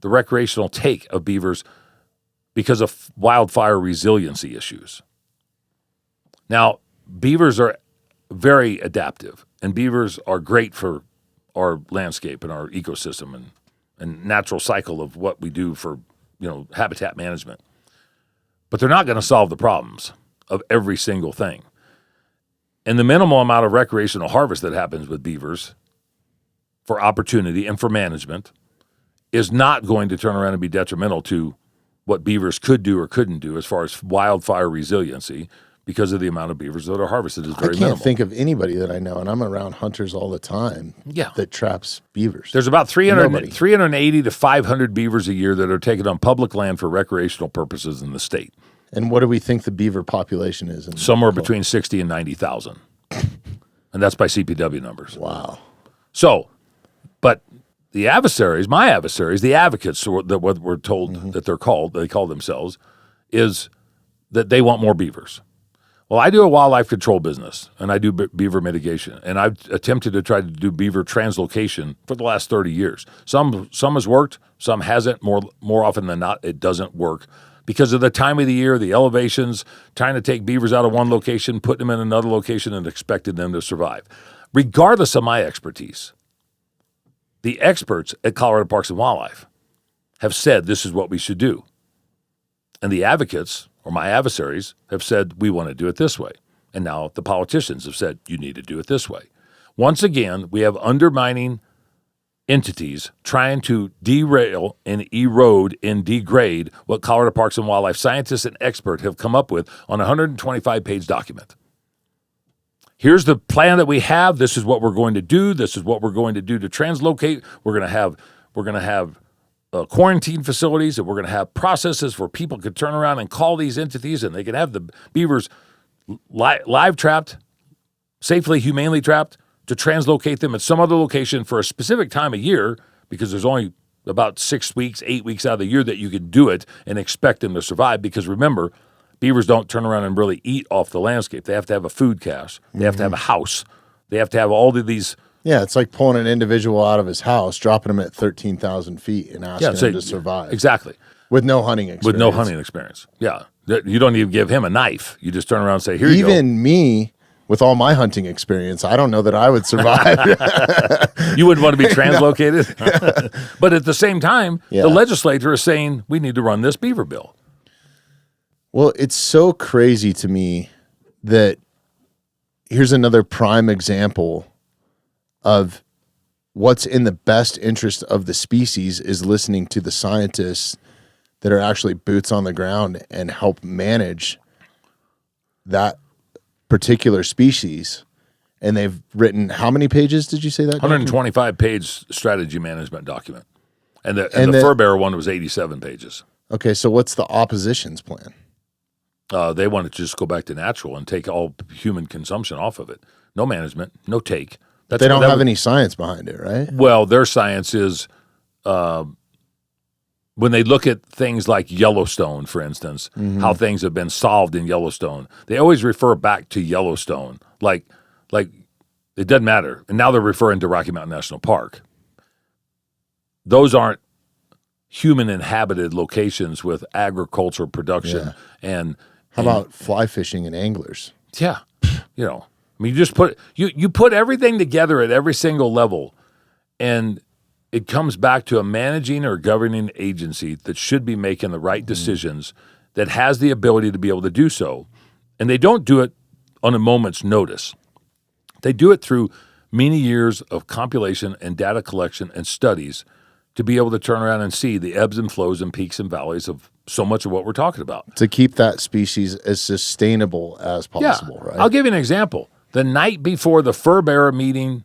S2: the recreational take of beavers because of wildfire resiliency issues. Now, beavers are very adaptive, and beavers are great for our landscape and our ecosystem and natural cycle of what we do for, habitat management. But they're not going to solve the problems of every single thing. And the minimal amount of recreational harvest that happens with beavers for opportunity and for management is not going to turn around and be detrimental to what beavers could do or couldn't do as far as wildfire resiliency, because of the amount of beavers that are harvested is very minimal.
S1: I can't think of anybody that I know, and I'm around hunters all the time, that traps beavers.
S2: There's about 380 to 500 beavers a year that are taken on public land for recreational purposes in the state.
S1: And what do we think the beaver population is?
S2: Somewhere between 60 and 90,000. And that's by CPW numbers.
S1: Wow.
S2: So, but the adversaries, my adversaries, the advocates, that what we're told that they call themselves, is that they want more beavers. Well, I do a wildlife control business, and I do beaver mitigation, and I've attempted to try to do beaver translocation for the last 30 years. Some has worked, some hasn't. More often than not, it doesn't work because of the time of the year, the elevations, trying to take beavers out of one location, putting them in another location, and expecting them to survive. Regardless of my expertise, the experts at Colorado Parks and Wildlife have said this is what we should do. And the advocates, or my adversaries, have said, we want to do it this way. And now the politicians have said, you need to do it this way. Once again, we have undermining entities trying to derail and erode and degrade what Colorado Parks and Wildlife scientists and experts have come up with on a 125-page document. Here's the plan that we have. This is what we're going to do. This is what we're going to do to translocate. We're going to have quarantine facilities, and we're going to have processes where people can turn around and call these entities, and they can have the beavers live trapped, safely, humanely trapped, to translocate them at some other location for a specific time of year, because there's only about 6 weeks, 8 weeks out of the year that you can do it and expect them to survive. Because remember, beavers don't turn around and really eat off the landscape. They have to have a food cache. They have to have a house. They have to have all of these.
S1: Yeah, it's like pulling an individual out of his house, dropping him at 13,000 feet and asking him to survive.
S2: Exactly.
S1: With no hunting experience.
S2: Yeah. You don't even give him a knife. You just turn around and say, here you go.
S1: Even me, with all my hunting experience, I don't know that I would survive.
S2: You wouldn't want to be translocated? But at the same time, the legislature is saying, we need to run this beaver bill.
S1: Well, it's so crazy to me that here's another prime example of what's in the best interest of the species is listening to the scientists that are actually boots on the ground and help manage that particular species. And they've written, how many pages did you say that?
S2: 125-page strategy management document. And the fur bearer one was 87 pages.
S1: Okay, so what's the opposition's plan?
S2: They want to just go back to natural and take all human consumption off of it. No management, no take.
S1: They don't have any science behind it, right?
S2: Well, their science is when they look at things like Yellowstone, for instance, how things have been solved in Yellowstone, they always refer back to Yellowstone, like it doesn't matter. And now they're referring to Rocky Mountain National Park. Those aren't human-inhabited locations with agricultural production. And
S1: how about fly fishing and anglers?
S2: Yeah, I mean, you just put everything together at every single level, and it comes back to a managing or governing agency that should be making the right decisions, that has the ability to be able to do so. And they don't do it on a moment's notice. They do it through many years of compilation and data collection and studies to be able to turn around and see the ebbs and flows and peaks and valleys of so much of what we're talking about.
S1: To keep that species as sustainable as possible, right?
S2: I'll give you an example. The night before the fur bearer meeting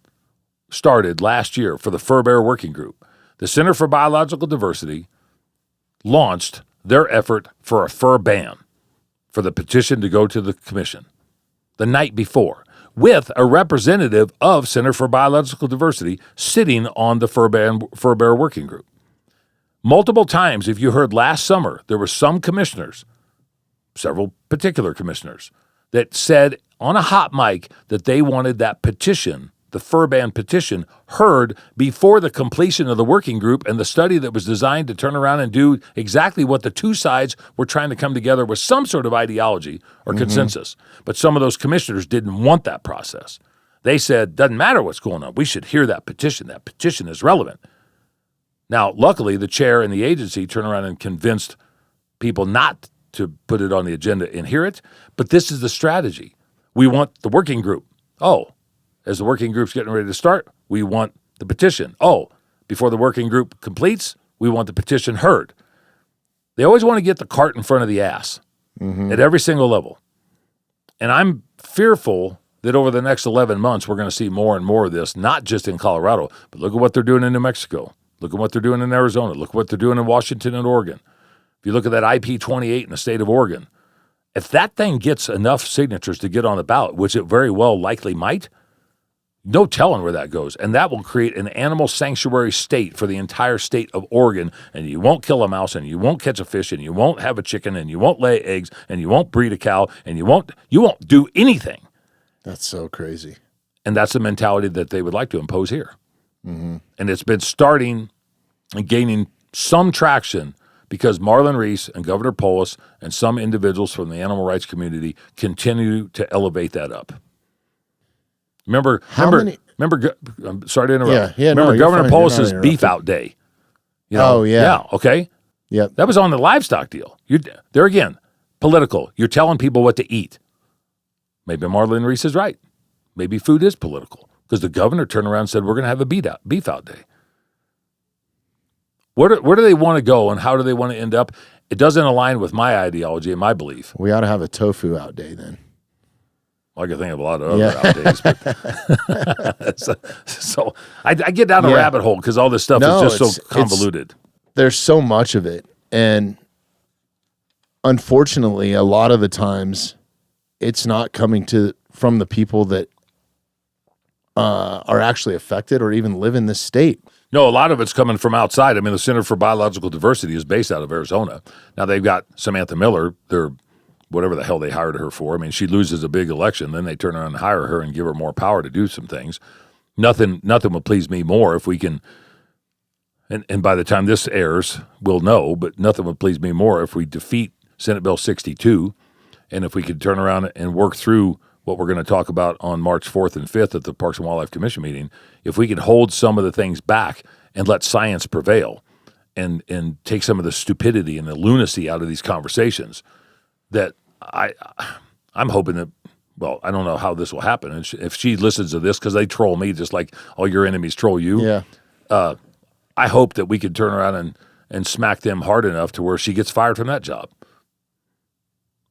S2: started last year for the fur bearer working group, the Center for Biological Diversity launched their effort for a fur ban for the petition to go to the commission the night before, with a representative of Center for Biological Diversity sitting on the fur bearer working group. Multiple times, if you heard last summer, there were some commissioners, several particular commissioners, that said on a hot mic that they wanted that petition, the fur ban petition, heard before the completion of the working group and the study that was designed to turn around and do exactly what the two sides were trying to come together with, some sort of ideology or consensus. But some of those commissioners didn't want that process. They said, doesn't matter what's going on. We should hear that petition. That petition is relevant. Now, luckily, the chair and the agency turned around and convinced people not to put it on the agenda and hear it. But this is the strategy. We want the working group Oh, as the working group's getting ready to start, we want the petition. Oh, before the working group completes, we want the petition heard. They always want to get the cart in front of the ass at every single level. And I'm fearful that over the next 11 months, we're going to see more and more of this, not just in Colorado, but look at what they're doing in New Mexico. Look at what they're doing in Arizona. Look at what they're doing in Washington and Oregon. If you look at that IP-28 in the state of Oregon, if that thing gets enough signatures to get on the ballot, which it very well likely might, no telling where that goes. And that will create an animal sanctuary state for the entire state of Oregon. And you won't kill a mouse, and you won't catch a fish, and you won't have a chicken, and you won't lay eggs, and you won't breed a cow, and you won't do anything.
S1: That's so crazy.
S2: And that's the mentality that they would like to impose here. And it's been starting and gaining some traction because Marlon Reese and Governor Polis and some individuals from the animal rights community continue to elevate that up. Remember, I'm sorry to interrupt. Remember Governor Polis's Beef Out Day? You know, okay.
S1: Yep.
S2: That was on the livestock deal. There again, political. You're telling people what to eat. Maybe Marlon Reese is right. Maybe food is political because the governor turned around and said, we're going to have a Beef Out Day. Where do they want to go and how do they want to end up? It doesn't align with my ideology and my belief.
S1: We ought to have a tofu out day then.
S2: Well, I can think of a lot of other out days. So I get down a rabbit hole because all this stuff is just so convoluted.
S1: There's so much of it. And unfortunately, a lot of the times it's not coming from the people that are actually affected or even live in this state.
S2: No, a lot of it's coming from outside. I mean, the Center for Biological Diversity is based out of Arizona. Now, they've got Samantha Miller, whatever the hell they hired her for. I mean, she loses a big election, then they turn around and hire her and give her more power to do some things. Nothing would please me more if we can, and by the time this airs, we'll know, but nothing would please me more if we defeat Senate Bill 62, and if we could turn around and work through what we're going to talk about on March 4th and 5th at the Parks and Wildlife Commission meeting, if we can hold some of the things back and let science prevail and take some of the stupidity and the lunacy out of these conversations, that I'm hoping that, well, I don't know how this will happen. And if she listens to this, because they troll me just like all your enemies troll you, I hope that we could turn around and smack them hard enough to where she gets fired from that job.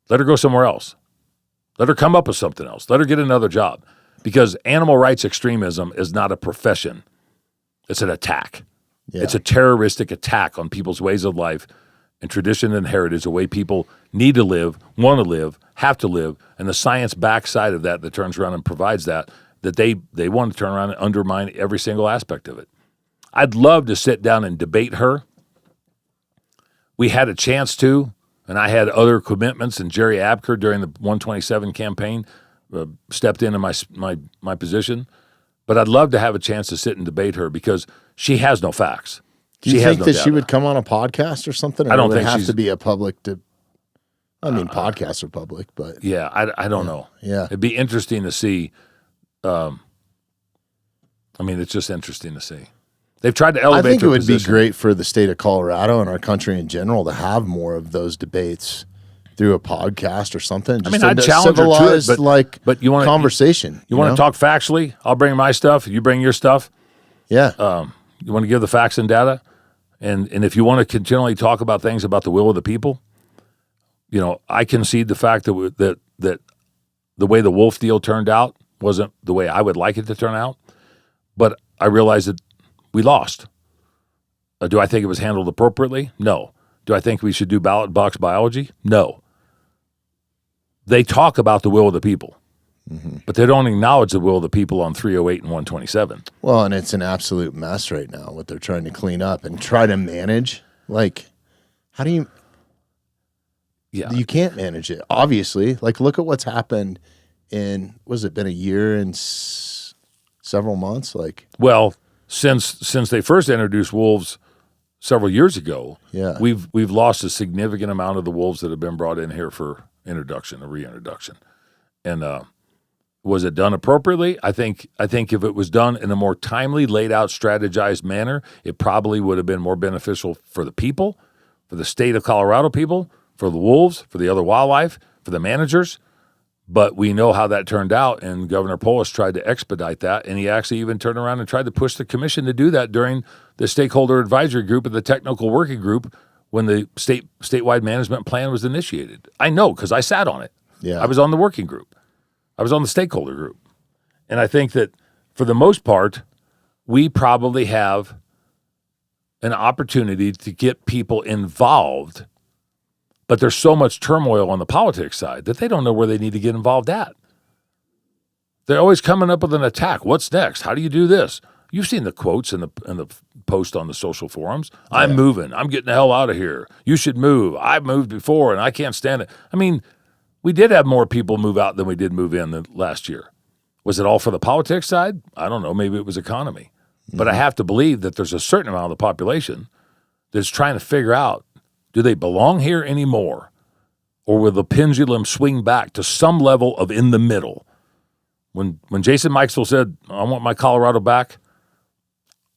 S2: Let her go somewhere else. Let her come up with something else. Let her get another job. Because animal rights extremism is not a profession. It's an attack. Yeah. It's a terroristic attack on people's ways of life and tradition and heritage, the way people need to live, want to live, have to live, and the science backside of that turns around and provides that they want to turn around and undermine every single aspect of it. I'd love to sit down and debate her. We had a chance to. And I had other commitments, and Jerry Abker during the 127 campaign stepped into my position. But I'd love to have a chance to sit and debate her because she has no facts.
S1: Do you think that she would come on a podcast or something? Or
S2: I don't think
S1: it have to be a public. Podcasts are public, but
S2: yeah, I don't know.
S1: Yeah,
S2: it'd be interesting to see. It's just interesting to see. They've tried to elevate.
S1: I think it would
S2: position.
S1: be great for the state of Colorado and our country in general to have more of those debates through a podcast or something. Just
S2: I'd challenge her to it, but you want
S1: conversation.
S2: You want to talk factually? I'll bring my stuff. You bring your stuff.
S1: Yeah.
S2: You want to give the facts and data, and if you want to continually talk about things about the will of the people, I concede the fact that the way the wolf deal turned out wasn't the way I would like it to turn out, but I realize that we lost. Do I think it was handled appropriately? No. Do I think we should do ballot box biology? No. They talk about the will of the people, but they don't acknowledge the will of the people on 308 and 127.
S1: Well, and it's an absolute mess right now, what they're trying to clean up and try to manage. Like, how do you... Yeah. You can't manage it, obviously. Like, look at what's happened in, was it been a year and several months?
S2: Well... Since they first introduced wolves several years ago, we've lost a significant amount of the wolves that have been brought in here for introduction or reintroduction. And was it done appropriately? I think if it was done in a more timely, laid out, strategized manner, it probably would have been more beneficial for the people, for the state of Colorado people, for the wolves, for the other wildlife, for the managers. But we know how that turned out, and Governor Polis tried to expedite that, and he actually even turned around and tried to push the commission to do that during the Stakeholder Advisory Group and the Technical Working Group when the statewide management plan was initiated. I know because I sat on it.
S1: Yeah.
S2: I was on the working group. I was on the Stakeholder group. And I think that for the most part, we probably have an opportunity to get people involved, but there's so much turmoil on the politics side that they don't know where they need to get involved at. They're always coming up with an attack. What's next? How do you do this? You've seen the quotes in the post on the social forums. Yeah. I'm moving. I'm getting the hell out of here. You should move. I've moved before, and I can't stand it. I mean, we did have more people move out than we did move in last year. Was it all for the politics side? I don't know. Maybe it was economy. Mm-hmm. But I have to believe that there's a certain amount of the population that's trying to figure out, do they belong here anymore? Or will the pendulum swing back to some level of in the middle? When Jason Mikesell said, I want my Colorado back,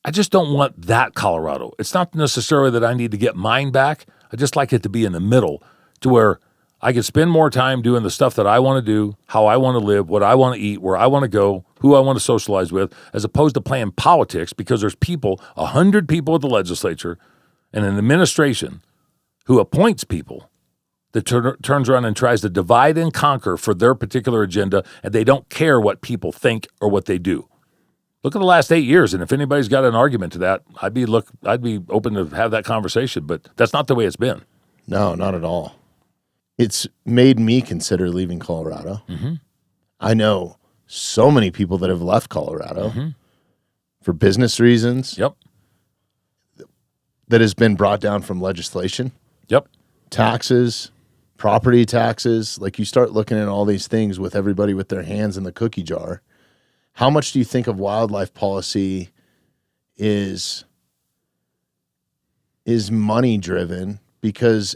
S2: I just don't want that Colorado. It's not necessarily that I need to get mine back. I just like it to be in the middle to where I can spend more time doing the stuff that I want to do, how I want to live, what I want to eat, where I want to go, who I want to socialize with, as opposed to playing politics because there's 100 people at the legislature and an administration who appoints people that turns around and tries to divide and conquer for their particular agenda, and they don't care what people think or what they do. Look at the last 8 years, and if anybody's got an argument to that, I'd be open to have that conversation, but that's not the way it's been.
S1: No, not at all. It's made me consider leaving Colorado. Mm-hmm. I know so many people that have left Colorado for business reasons.
S2: Yep.
S1: That has been brought down from legislation.
S2: Yep.
S1: Taxes, property taxes. Like, you start looking at all these things with everybody with their hands in the cookie jar. How much do you think of wildlife policy is money driven? Because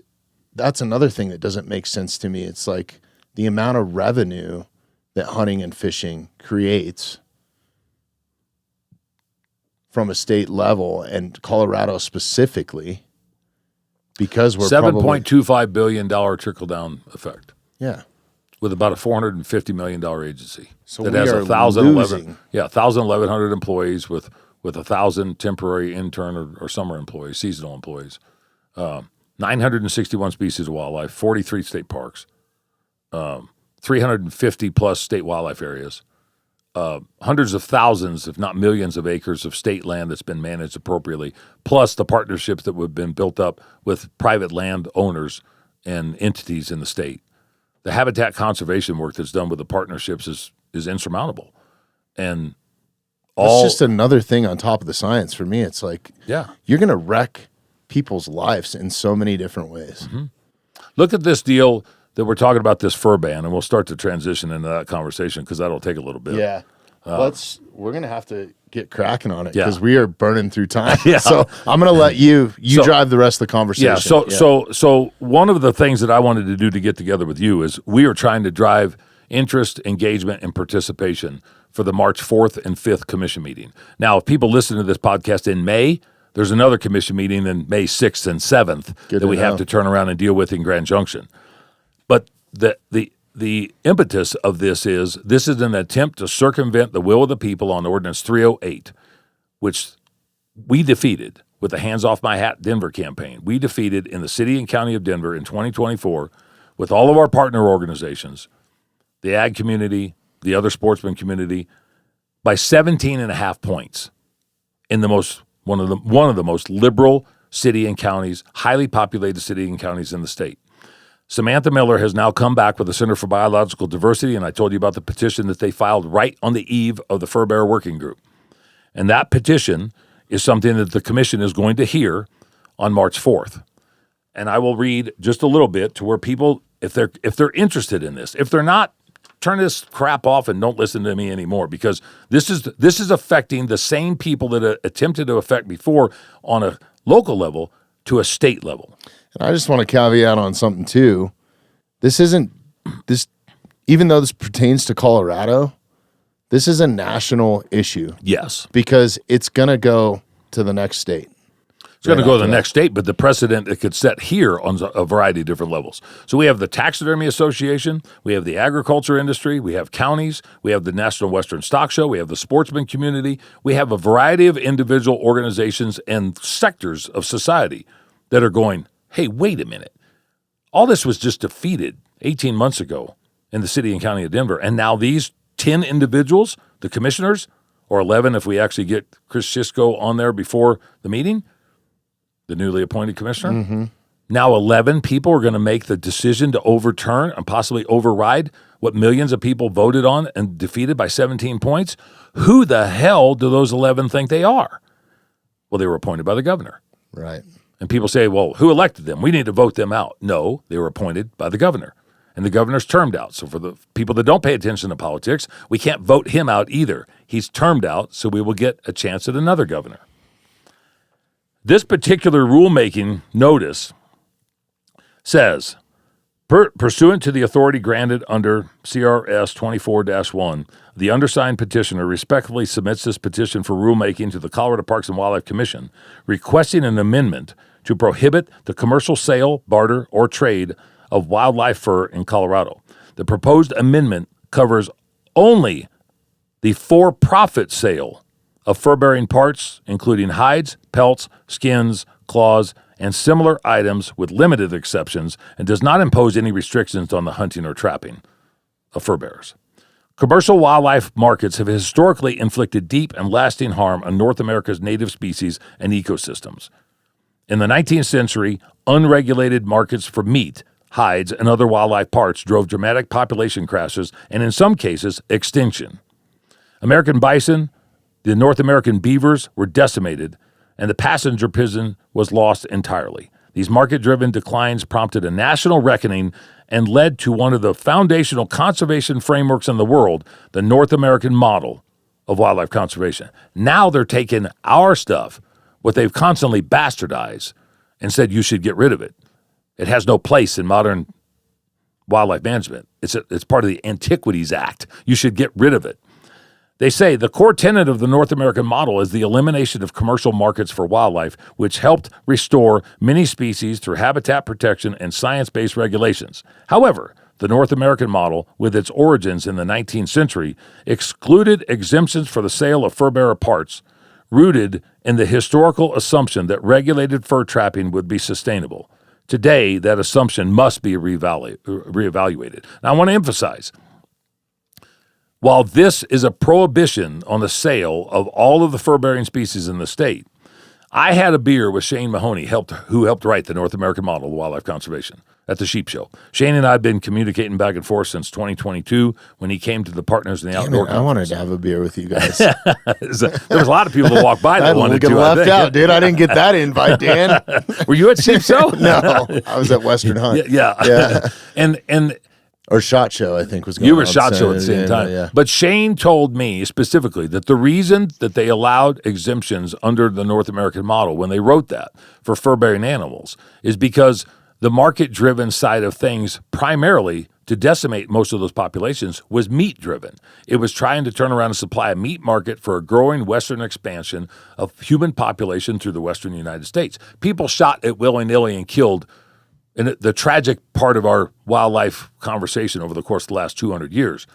S1: that's another thing that doesn't make sense to me. It's like the amount of revenue that hunting and fishing creates from a state level, and Colorado specifically, because we're
S2: $7.25 billion trickle-down effect.
S1: Yeah.
S2: With about a $450 million agency.
S1: So
S2: that
S1: we
S2: has
S1: are
S2: 1,100 employees with 1,000 temporary intern or summer employees, seasonal employees. 961 species of wildlife, 43 state parks, 350 plus state wildlife areas, hundreds of thousands, if not millions of acres of state land that's been managed appropriately, plus the partnerships that have been built up with private land owners and entities in the state. The habitat conservation work that's done with the partnerships is insurmountable. And
S1: it's just another thing on top of the science for me. It's like, you're going to wreck people's lives in so many different ways.
S2: Mm-hmm. Look at this deal that we're talking about, this fur ban, and we'll start to transition into that conversation because that'll take a little bit.
S1: Yeah. We're going to have to get cracking on it because we are burning through time. So I'm going to let you drive the rest of the conversation.
S2: So one of the things that I wanted to do to get together with you is we are trying to drive interest, engagement, and participation for the March 4th and 5th commission meeting. Now, if people listen to this podcast in May, there's another commission meeting in May 6th and 7th that we have to turn around and deal with in Grand Junction. But the impetus of this is an attempt to circumvent the will of the people on Ordinance 308, which we defeated with the Hands Off My Hat Denver campaign. We defeated in the city and county of Denver in 2024 with all of our partner organizations, the ag community, the other sportsman community, by 17.5 points in one of the most liberal city and counties, highly populated city and counties in the state. Samantha Miller has now come back with the Center for Biological Diversity, and I told you about the petition that they filed right on the eve of the Fur Bear Working Group. And that petition is something that the commission is going to hear on March 4th. And I will read just a little bit to where people, if they're interested in this, if they're not, turn this crap off and don't listen to me anymore, because this is affecting the same people that attempted to affect before on a local level to a state level.
S1: And I just want to caveat on something too. Even though this pertains to Colorado, this is a national issue.
S2: Yes.
S1: Because it's going to go to the next state.
S2: It's going to go to the next state, but the precedent it could set here on a variety of different levels. So we have the Taxidermy Association, we have the agriculture industry, we have counties, we have the National Western Stock Show, we have the sportsman community, we have a variety of individual organizations and sectors of society that are going, hey, wait a minute. All this was just defeated 18 months ago in the city and county of Denver, and now these 10 individuals, the commissioners, or 11 if we actually get Chris Sisco on there before the meeting, the newly appointed commissioner. Now 11 people are going to make the decision to overturn and possibly override what millions of people voted on and defeated by 17 points. Who the hell do those 11 think they are? Well, they were appointed by the governor.
S1: Right.
S2: And people say, well, who elected them? We need to vote them out. No, they were appointed by the governor. And the governor's termed out. So for the people that don't pay attention to politics, we can't vote him out either. He's termed out, so we will get a chance at another governor. This particular rulemaking notice says, pursuant to the authority granted under CRS 24-1, the undersigned petitioner respectfully submits this petition for rulemaking to the Colorado Parks and Wildlife Commission, requesting an amendment to prohibit the commercial sale, barter, or trade of wildlife fur in Colorado. The proposed amendment covers only the for-profit sale of fur-bearing parts, including hides, pelts, skins, claws, and similar items with limited exceptions, and does not impose any restrictions on the hunting or trapping of fur bearers. Commercial wildlife markets have historically inflicted deep and lasting harm on North America's native species and ecosystems. In the 19th century, unregulated markets for meat, hides, and other wildlife parts drove dramatic population crashes and, in some cases, extinction. American bison, the North American beavers were decimated, and the passenger pigeon was lost entirely. These market-driven declines prompted a national reckoning and led to one of the foundational conservation frameworks in the world, the North American model of wildlife conservation. Now they're taking our stuff, what they've constantly bastardized, and said you should get rid of it. It has no place in modern wildlife management. It's part of the Antiquities Act. You should get rid of it. They say the core tenet of the North American model is the elimination of commercial markets for wildlife, which helped restore many species through habitat protection and science-based regulations. However, the North American model, with its origins in the 19th century, excluded exemptions for the sale of fur-bearer parts, rooted in the historical assumption that regulated fur trapping would be sustainable. Today, that assumption must be reevaluated. Now, I want to emphasize, while this is a prohibition on the sale of all of the fur-bearing species in the state, I had a beer with Shane Mahoney, who helped write the North American Model of Wildlife Conservation at the Sheep Show. Shane and I have been communicating back and forth since 2022 when he came to the Partners in the Outdoor Conference.
S1: I wanted to have a beer with you guys.
S2: There was a lot of people that walked by that wanted to.
S1: Left out, dude. I didn't get that invite, Dan.
S2: Were you at Sheep Show?
S1: No, I was at Western Hunt.
S2: Yeah. and
S1: or SHOT Show, I think was going on.
S2: You were SHOT Show at the same time.
S1: Yeah.
S2: But Shane told me specifically that the reason that they allowed exemptions under the North American model when they wrote that for fur-bearing animals is because the market-driven side of things, primarily to decimate most of those populations, was meat-driven. It was trying to turn around and supply a meat market for a growing western expansion of human population through the western United States. People shot at willy-nilly and killed. And the tragic part of our wildlife conversation over the course of the last 200 years.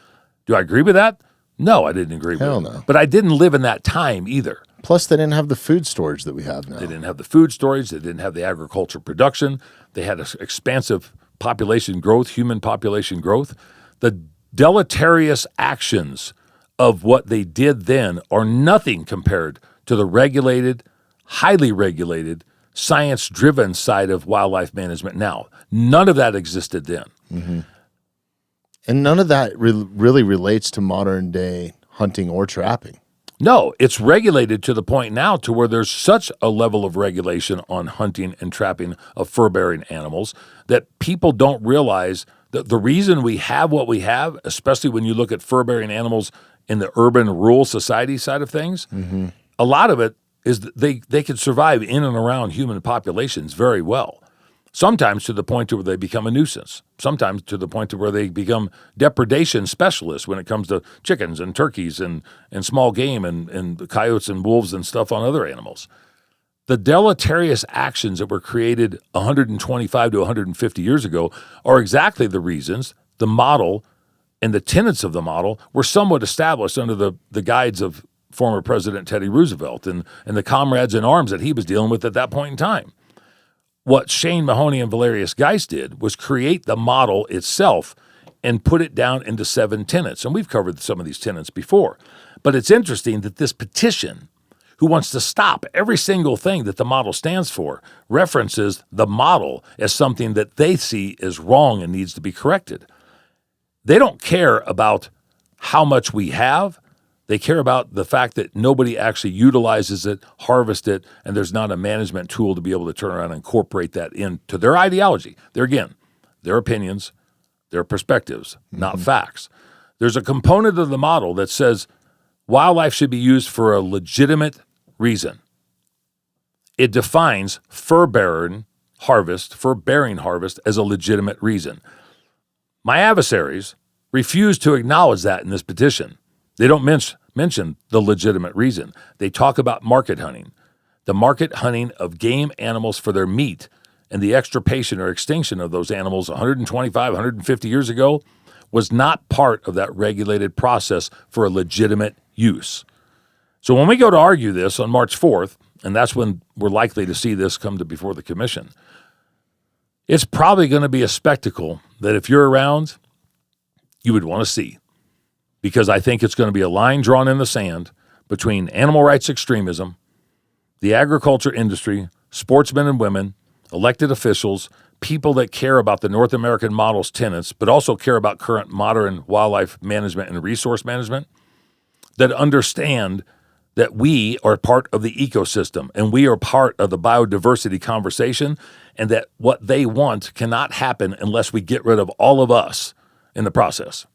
S2: Do I agree with that? No, I didn't agree with it.
S1: No.
S2: But I didn't live in that time either.
S1: Plus, they didn't have the food storage that we have now.
S2: They didn't have the food storage. They didn't have the agriculture production. They had expansive population growth, human population growth. The deleterious actions of what they did then are nothing compared to the regulated, highly regulated, science-driven side of wildlife management now. None of that existed then.
S1: Mm-hmm. And none of that really relates to modern-day hunting or trapping.
S2: No, it's regulated to the point now to where there's such a level of regulation on hunting and trapping of fur-bearing animals that people don't realize that the reason we have what we have, especially when you look at fur-bearing animals in the urban rural society side of things, a lot of it is that they can survive in and around human populations very well. Sometimes to the point to where they become a nuisance. Sometimes to the point to where they become depredation specialists when it comes to chickens and turkeys and small game and coyotes and wolves and stuff on other animals. the deleterious actions that were created 125 to 150 years ago are exactly the reasons the model and the tenets of the model were somewhat established under the guides of former President Teddy Roosevelt and the comrades in arms that he was dealing with at that point in time. What Shane Mahoney and Valerius Geist did was create the model itself and put it down into 7 tenets. And we've covered some of these tenets before. But it's interesting that this petition, who wants to stop every single thing that the model stands for, references the model as something that they see as wrong and needs to be corrected. They don't care about how much we have. They care about the fact that nobody actually utilizes it, harvests it, and there's not a management tool to be able to turn around and incorporate that into their ideology. Their opinions, their perspectives, not facts. There's a component of the model that says wildlife should be used for a legitimate reason. It defines fur-bearing harvest as a legitimate reason. My adversaries refuse to acknowledge that in this petition. They don't mention the legitimate reason. They talk about market hunting, the market hunting of game animals for their meat, and the extirpation or extinction of those animals 125, 150 years ago was not part of that regulated process for a legitimate use. So when we go to argue this on March 4th, and that's when we're likely to see this come to before the commission, it's probably going to be a spectacle that if you're around, you would want to see. Because I think it's going to be a line drawn in the sand between animal rights extremism, the agriculture industry, sportsmen and women, elected officials, people that care about the North American model's tenets, but also care about current modern wildlife management and resource management, that understand that we are part of the ecosystem and we are part of the biodiversity conversation, and that what they want cannot happen unless we get rid of all of us in the process.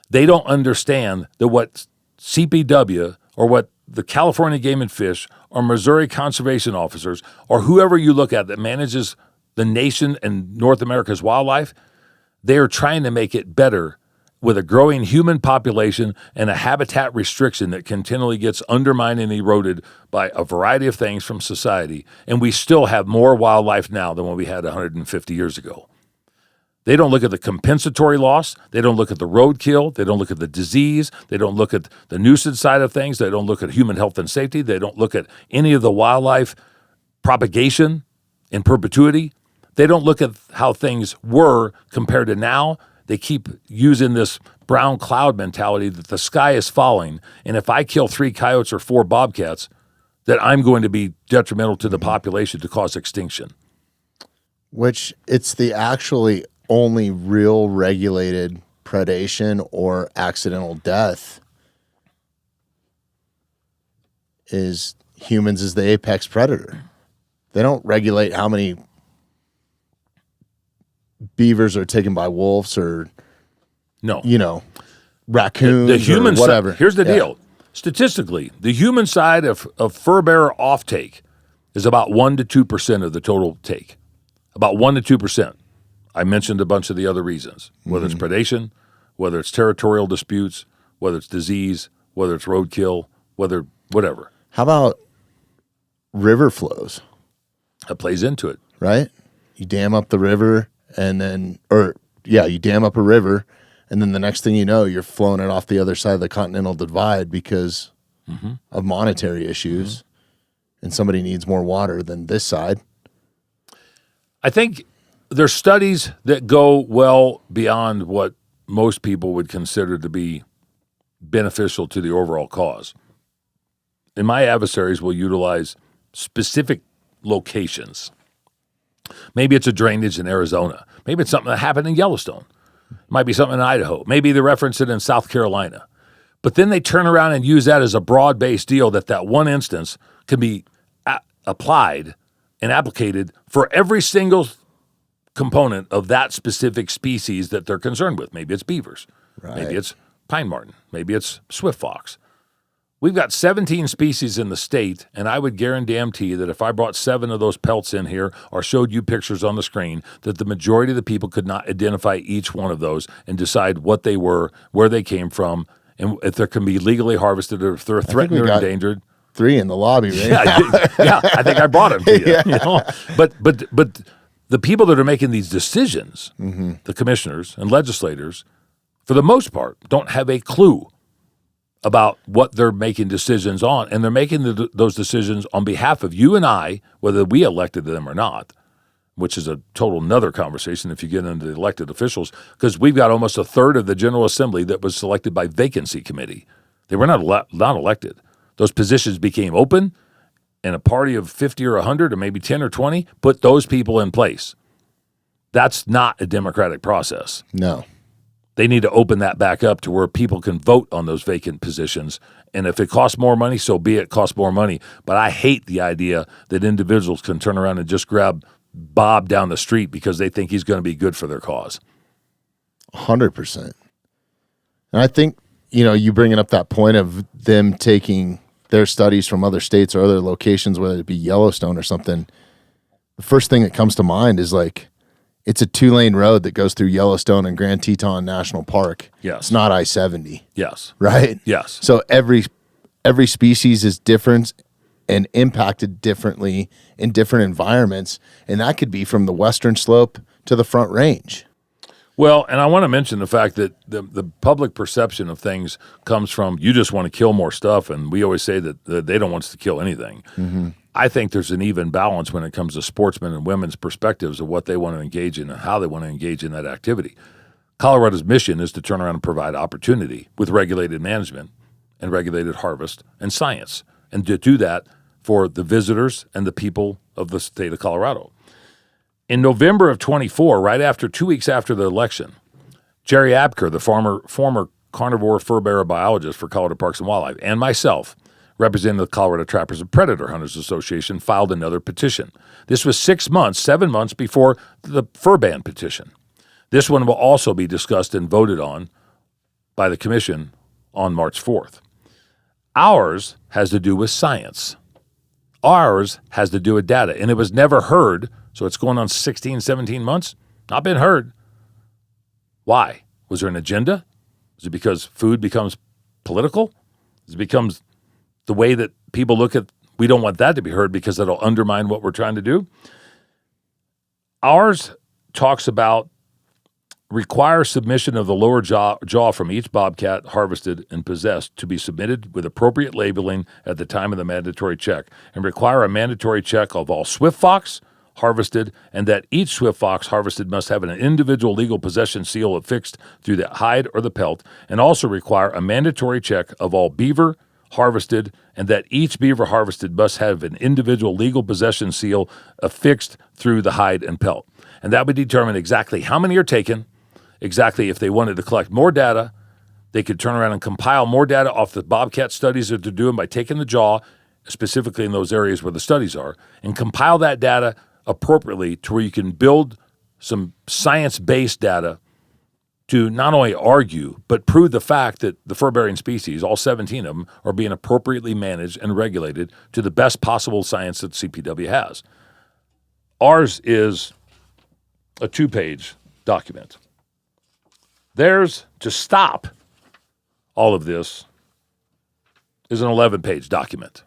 S2: They don't understand that what CPW or what the California Game and Fish or Missouri conservation officers or whoever you look at that manages the nation and North America's wildlife, they are trying to make it better with a growing human population and a habitat restriction that continually gets undermined and eroded by a variety of things from society. And we still have more wildlife now than what we had 150 years ago. They don't look at the compensatory loss. They don't look at the roadkill. They don't look at the disease. They don't look at the nuisance side of things. They don't look at human health and safety. They don't look at any of the wildlife propagation in perpetuity. They don't look at how things were compared to now. They keep using this brown cloud mentality that the sky is falling, and if I kill 3 coyotes or 4 bobcats, that I'm going to be detrimental to the population to cause extinction.
S1: Which it's the actually only real regulated predation or accidental death is humans as the apex predator. They don't regulate how many beavers are taken by wolves or, raccoons
S2: the human
S1: or whatever.
S2: Here's the deal. Statistically, the human side of fur bearer offtake is about 1% to 2% of the total take. About 1% to 2%. I mentioned a bunch of the other reasons, whether it's predation, whether it's territorial disputes, whether it's disease, whether it's roadkill, whatever.
S1: How about river flows?
S2: That plays into it.
S1: Right? You dam up the river you dam up a river, and then the next thing you know, you're flowing it off the other side of the Continental Divide because of monetary issues, and somebody needs more water than this side.
S2: I think there's studies that go well beyond what most people would consider to be beneficial to the overall cause. And my adversaries will utilize specific locations. Maybe it's a drainage in Arizona. Maybe it's something that happened in Yellowstone. It might be something in Idaho. Maybe they reference it in South Carolina. But then they turn around and use that as a broad-based deal that one instance can be applied and applicated for every single component of that specific species that they're concerned with. Maybe it's beavers. Right. Maybe it's pine marten. Maybe it's swift fox. We've got 17 species in the state, and I would guarantee that if I brought 7 of those pelts in here or showed you pictures on the screen, that the majority of the people could not identify each one of those and decide what they were, where they came from, and if they can be legally harvested or if they're threatened or endangered.
S1: 3 in the lobby right now.
S2: I think I brought him to you. You know? But the people that are making these decisions, the commissioners and legislators, for the most part, don't have a clue about what they're making decisions on, and they're making those decisions on behalf of you and I, whether we elected them or not, which is a total another conversation if you get into the elected officials, because we've got almost a third of the General Assembly that was selected by vacancy committee. They were not elected. Those positions became open, and a party of 50 or 100 or maybe 10 or 20 put those people in place. That's not a democratic process.
S1: No.
S2: They need to open that back up to where people can vote on those vacant positions. And if it costs more money, so be it, costs more money. But I hate the idea that individuals can turn around and just grab Bob down the street because they think he's going to be good for their cause.
S1: 100%. And I think, you bringing up that point of them taking their studies from other states or other locations, whether it be Yellowstone or something, the first thing that comes to mind is like, it's a 2-lane road that goes through Yellowstone and Grand Teton National Park.
S2: Yes.
S1: It's not I-70.
S2: Yes.
S1: Right?
S2: Yes.
S1: So every species is different and impacted differently in different environments, and that could be from the western slope to the Front Range.
S2: Well, and I want to mention the fact that the public perception of things comes from you just want to kill more stuff, and we always say that they don't want us to kill anything. Mm-hmm. I think there's an even balance when it comes to sportsmen and women's perspectives of what they want to engage in and how they want to engage in that activity. Colorado's mission is to turn around and provide opportunity with regulated management and regulated harvest and science, and to do that for the visitors and the people of the state of Colorado. In November of 24, right after 2 weeks after the election, Jerry Abker, the former carnivore fur-bearer biologist for Colorado Parks and Wildlife, and myself, representing the Colorado Trappers and Predator Hunters Association, filed another petition. This was 7 months before the fur ban petition. This one will also be discussed and voted on by the commission on March 4th. Ours has to do with science. Ours has to do with data, and it was never heard, so it's going on 16, 17 months, not been heard. Why? Was there an agenda? Is it because food becomes political? Is it becomes the way that people look at, we don't want that to be heard because it'll undermine what we're trying to do? Ours talks about require submission of the lower jaw from each bobcat harvested and possessed to be submitted with appropriate labeling at the time of the mandatory check, and require a mandatory check of all swift fox harvested, and that each swift fox harvested must have an individual legal possession seal affixed through the hide or the pelt, and also require a mandatory check of all beaver harvested, and that each beaver harvested must have an individual legal possession seal affixed through the hide and pelt. And that would determine exactly how many are taken, exactly if they wanted to collect more data, they could turn around and compile more data off the bobcat studies that they're doing by taking the jaw, specifically in those areas where the studies are, and compile that data appropriately to where you can build some science-based data to not only argue, but prove the fact that the fur-bearing species, all 17 of them, are being appropriately managed and regulated to the best possible science that CPW has. Ours is a 2-page document. Theirs, to stop all of this, is an 11-page document.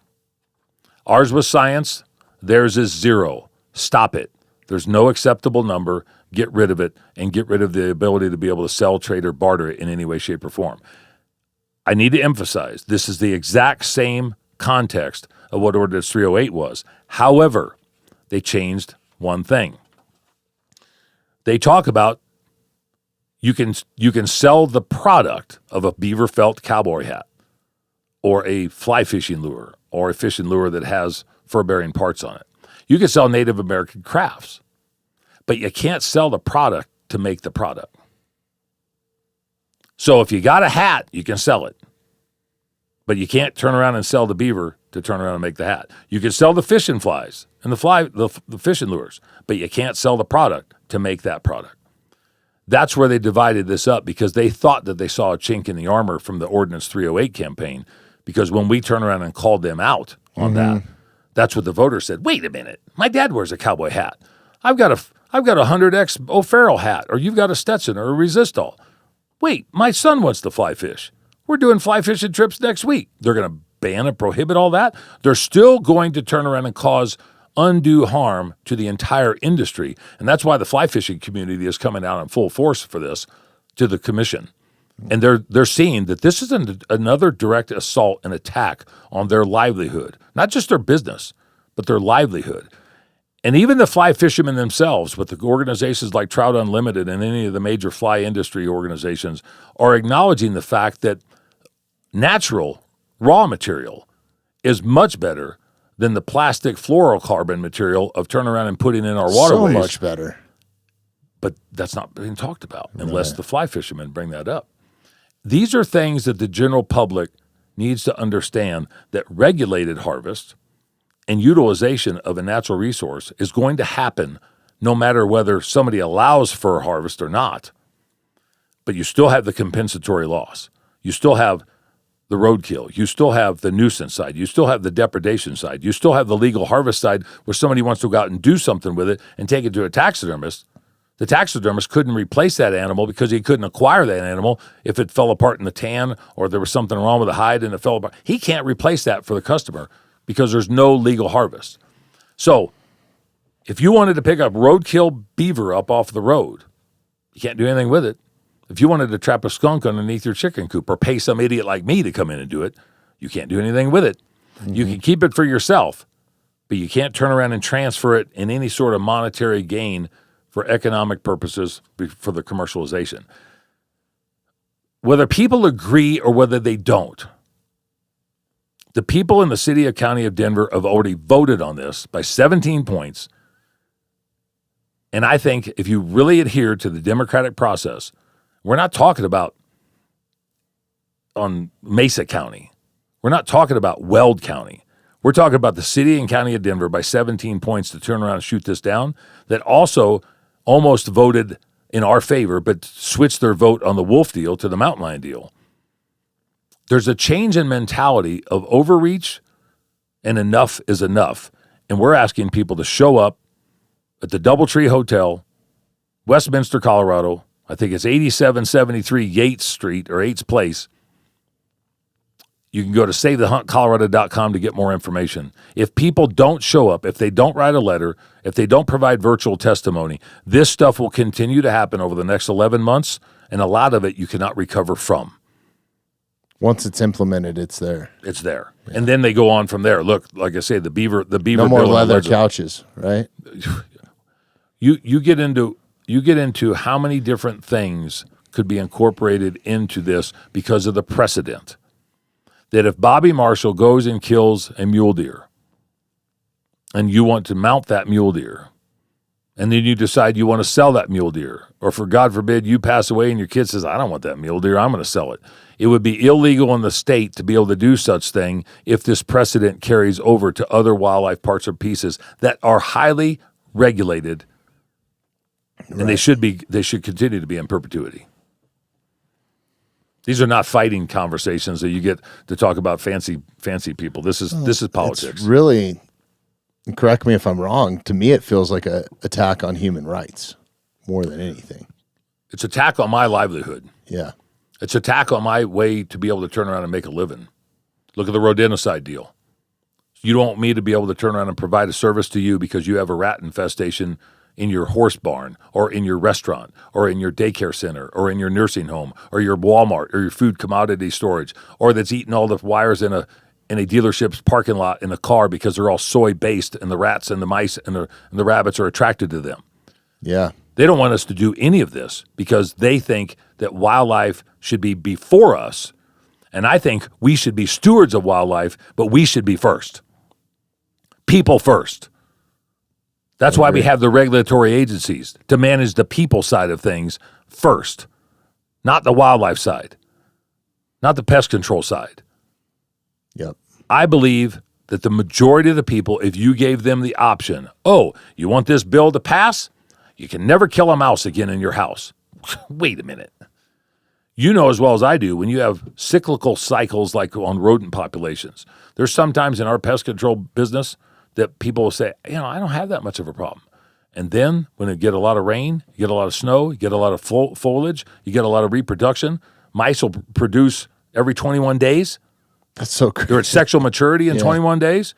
S2: Ours was science. Theirs is 0. Stop it. There's no acceptable number. Get rid of it, and get rid of the ability to be able to sell, trade, or barter it in any way, shape, or form. I need to emphasize this is the exact same context of what Ordinance 308 was. However, they changed one thing. They talk about you can sell the product of a beaver felt cowboy hat or a fly fishing lure or a fishing lure that has fur-bearing parts on it. You can sell Native American crafts, but you can't sell the product to make the product. So if you got a hat, you can sell it, but you can't turn around and sell the beaver to turn around and make the hat. You can sell the fishing flies and the fishing lures, but you can't sell the product to make that product. That's where they divided this up, because they thought that they saw a chink in the armor from the Ordinance 308 campaign, because when we turned around and called them out on that, that's what the voters said. Wait a minute, my dad wears a cowboy hat. I've got a 100X O'Farrell hat, or you've got a Stetson or a Resistol. Wait, my son wants to fly fish. We're doing fly fishing trips next week. They're going to ban and prohibit all that, they're still going to turn around and cause undue harm to the entire industry. And that's why the fly fishing community is coming out in full force for this to the commission. And they're seeing that this is another direct assault and attack on their livelihood, not just their business, but their livelihood. And even the fly fishermen themselves, with the organizations like Trout Unlimited and any of the major fly industry organizations, are acknowledging the fact that natural raw material is much better than the plastic fluorocarbon material of turning around and putting in our waterways.
S1: So much better.
S2: But that's not being talked about unless the fly fishermen bring that up. These are things that the general public needs to understand, that regulated harvest and utilization of a natural resource is going to happen no matter whether somebody allows for a harvest or not. But you still have the compensatory loss. You still have the roadkill. You still have the nuisance side. You still have the depredation side. You still have the legal harvest side where somebody wants to go out and do something with it and take it to a taxidermist. The taxidermist couldn't replace that animal because he couldn't acquire that animal if it fell apart in the tan or there was something wrong with the hide and it fell apart. He can't replace that for the customer because there's no legal harvest. So if you wanted to pick up roadkill beaver up off the road, you can't do anything with it. If you wanted to trap a skunk underneath your chicken coop or pay some idiot like me to come in and do it, you can't do anything with it. Mm-hmm. You can keep it for yourself, but you can't turn around and transfer it in any sort of monetary gain for economic purposes for the commercialization. Whether people agree or whether they don't, the people in the city and county of Denver have already voted on this by 17 points. And I think if you really adhere to the democratic process, we're not talking about on Mesa County. We're not talking about Weld County. We're talking about the city and county of Denver by 17 points to turn around and shoot this down, that also almost voted in our favor, but switched their vote on the wolf deal to the mountain lion deal. There's a change in mentality of overreach and enough is enough. And we're asking people to show up at the Doubletree Hotel, Westminster, Colorado. I think it's 8773 Yates Street or Yates Place. You can go to SaveTheHuntColorado.com to get more information. If people don't show up, if they don't write a letter, if they don't provide virtual testimony, this stuff will continue to happen over the next 11 months, and a lot of it you cannot recover from.
S1: Once it's implemented, it's there.
S2: It's there. Yeah. And then they go on from there. Look, like I say, the Beaver
S1: no more leather couches, right?
S2: You get into how many different things could be incorporated into this because of the precedent. That if Bobby Marshall goes and kills a mule deer and you want to mount that mule deer, and then you decide you want to sell that mule deer, or for God forbid you pass away and your kid says, I don't want that mule deer, I'm going to sell it. It would be illegal in the state to be able to do such thing if this precedent carries over to other wildlife parts or pieces that are highly regulated, and they should continue to be in perpetuity. These are not fighting conversations that you get to talk about fancy people. This is politics.
S1: It's really, correct me if I'm wrong, to me it feels like an attack on human rights more than anything.
S2: It's attack on my livelihood.
S1: Yeah.
S2: It's attack on my way to be able to turn around and make a living. Look at the Rodenticide deal. You don't want me to be able to turn around and provide a service to you because you have a rat infestation in your horse barn or in your restaurant or in your daycare center or in your nursing home or your Walmart or your food commodity storage, or that's eating all the wires in a dealership's parking lot in a car because they're all soy-based and the rats and the mice and the rabbits are attracted to them.
S1: Yeah.
S2: They don't want us to do any of this because they think that wildlife should be before us, and I think we should be stewards of wildlife, but we should be first. People first. That's why we have the regulatory agencies, to manage the people side of things first, not the wildlife side, not the pest control side.
S1: Yep.
S2: I believe that the majority of the people, if you gave them the option, you want this bill to pass? You can never kill a mouse again in your house. Wait a minute. You know as well as I do, when you have cyclical cycles like on rodent populations, there's sometimes in our pest control business that people will say, I don't have that much of a problem. And then when you get a lot of rain, you get a lot of snow, you get a lot of foliage, you get a lot of reproduction, mice will produce every 21 days.
S1: That's so crazy.
S2: They're at sexual maturity in 21 days.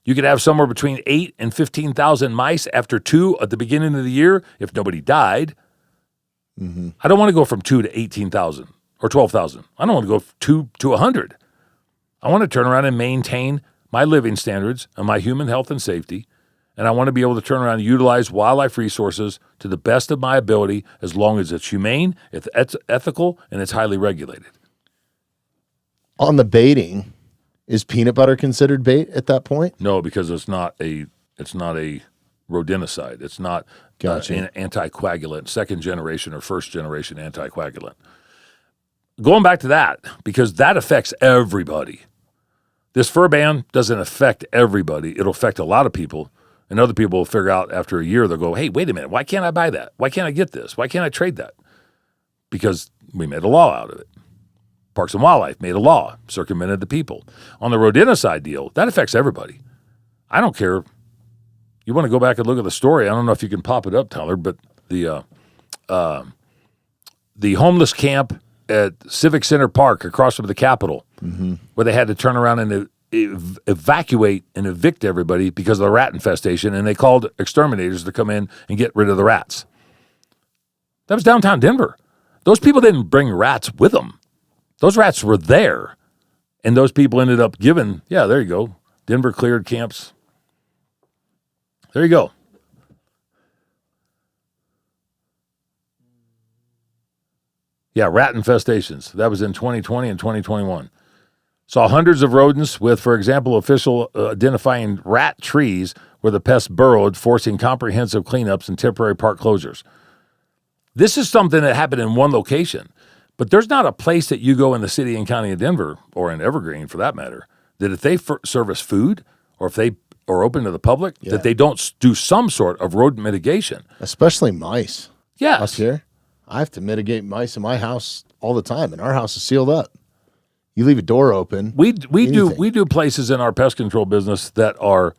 S2: You could have somewhere between 8 and 15,000 mice after 2 at the beginning of the year if nobody died.
S1: Mm-hmm.
S2: I don't want to go from 2 to 18,000 or 12,000. I don't want to go 2 to 100. I want to turn around and maintain my living standards and my human health and safety, and I want to be able to turn around and utilize wildlife resources to the best of my ability as long as it's humane, it's ethical, and it's highly regulated.
S1: On the baiting, is peanut butter considered bait at that point?
S2: No, because it's not a rodenticide. It's not an anticoagulant, second generation or first generation anticoagulant. Going back to that, because that affects everybody. This fur ban doesn't affect everybody. It'll affect a lot of people, and other people will figure out after a year, they'll go, hey, wait a minute, why can't I buy that? Why can't I get this? Why can't I trade that? Because we made a law out of it. Parks and Wildlife made a law, circumvented the people. On the Rodenticide deal, that affects everybody. I don't care. You want to go back and look at the story. I don't know if you can pop it up, Tyler, but the homeless camp at Civic Center Park across from the Capitol, where they had to turn around and evacuate and evict everybody because of the rat infestation, and they called exterminators to come in and get rid of the rats. That was downtown Denver. Those people didn't bring rats with them. Those rats were there, and those people ended up giving, there you go, Denver cleared camps. There you go. Yeah, rat infestations. That was in 2020 and 2021. Saw hundreds of rodents with, for example, official identifying rat trees where the pests burrowed, forcing comprehensive cleanups and temporary park closures. This is something that happened in one location. But there's not a place that you go in the city and county of Denver, or in Evergreen for that matter, that if they service food or if they are open to the public, that they don't do some sort of rodent mitigation.
S1: Especially mice.
S2: Yes.
S1: Us here, I have to mitigate mice in my house all the time, and our house is sealed up. You leave a door open.
S2: We do places in our pest control business that are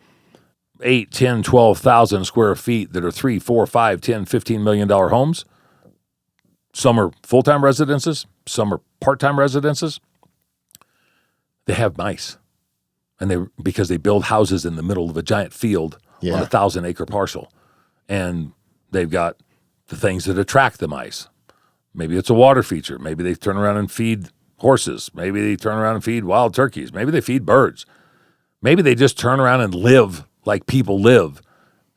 S2: 8, 10, 12,000 square feet that are 3, 4, 5, 10, $15 million homes. Some are full-time residences. Some are part-time residences. They have mice, and because they build houses in the middle of a giant field on a 1,000-acre parcel, and they've got the things that attract the mice. Maybe it's a water feature. Maybe they turn around and feed horses. Maybe they turn around and feed wild turkeys. Maybe they feed birds. Maybe they just turn around and live like people live.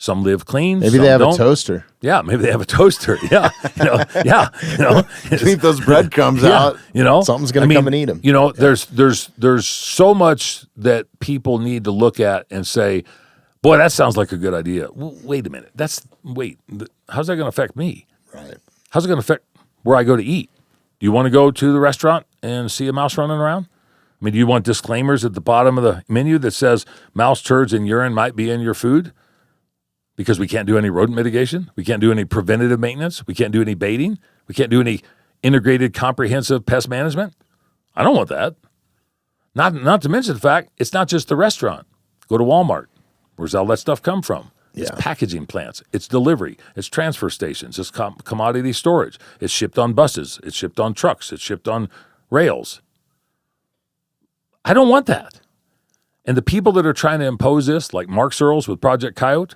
S2: Some live clean.
S1: Maybe they have a toaster.
S2: Yeah, maybe they have a toaster. Yeah,
S1: Leave those breadcrumbs out. Something's going to come and eat them.
S2: There's so much that people need to look at and say, boy, that sounds like a good idea. Well, wait a minute. How's that going to affect me?
S1: Right.
S2: How's it going to affect where I go to eat? Do you want to go to the restaurant and see a mouse running around? I mean, do you want disclaimers at the bottom of the menu that says mouse turds and urine might be in your food? Because we can't do any rodent mitigation. We can't do any preventative maintenance. We can't do any baiting. We can't do any integrated comprehensive pest management. I don't want that. Not to mention the fact it's not just the restaurant. Go to Walmart. Where's all that stuff come from? It's packaging plants. It's delivery. It's transfer stations. It's commodity storage. It's shipped on buses. It's shipped on trucks. It's shipped on rails. I don't want that. And the people that are trying to impose this, like Mark Searles with Project Coyote,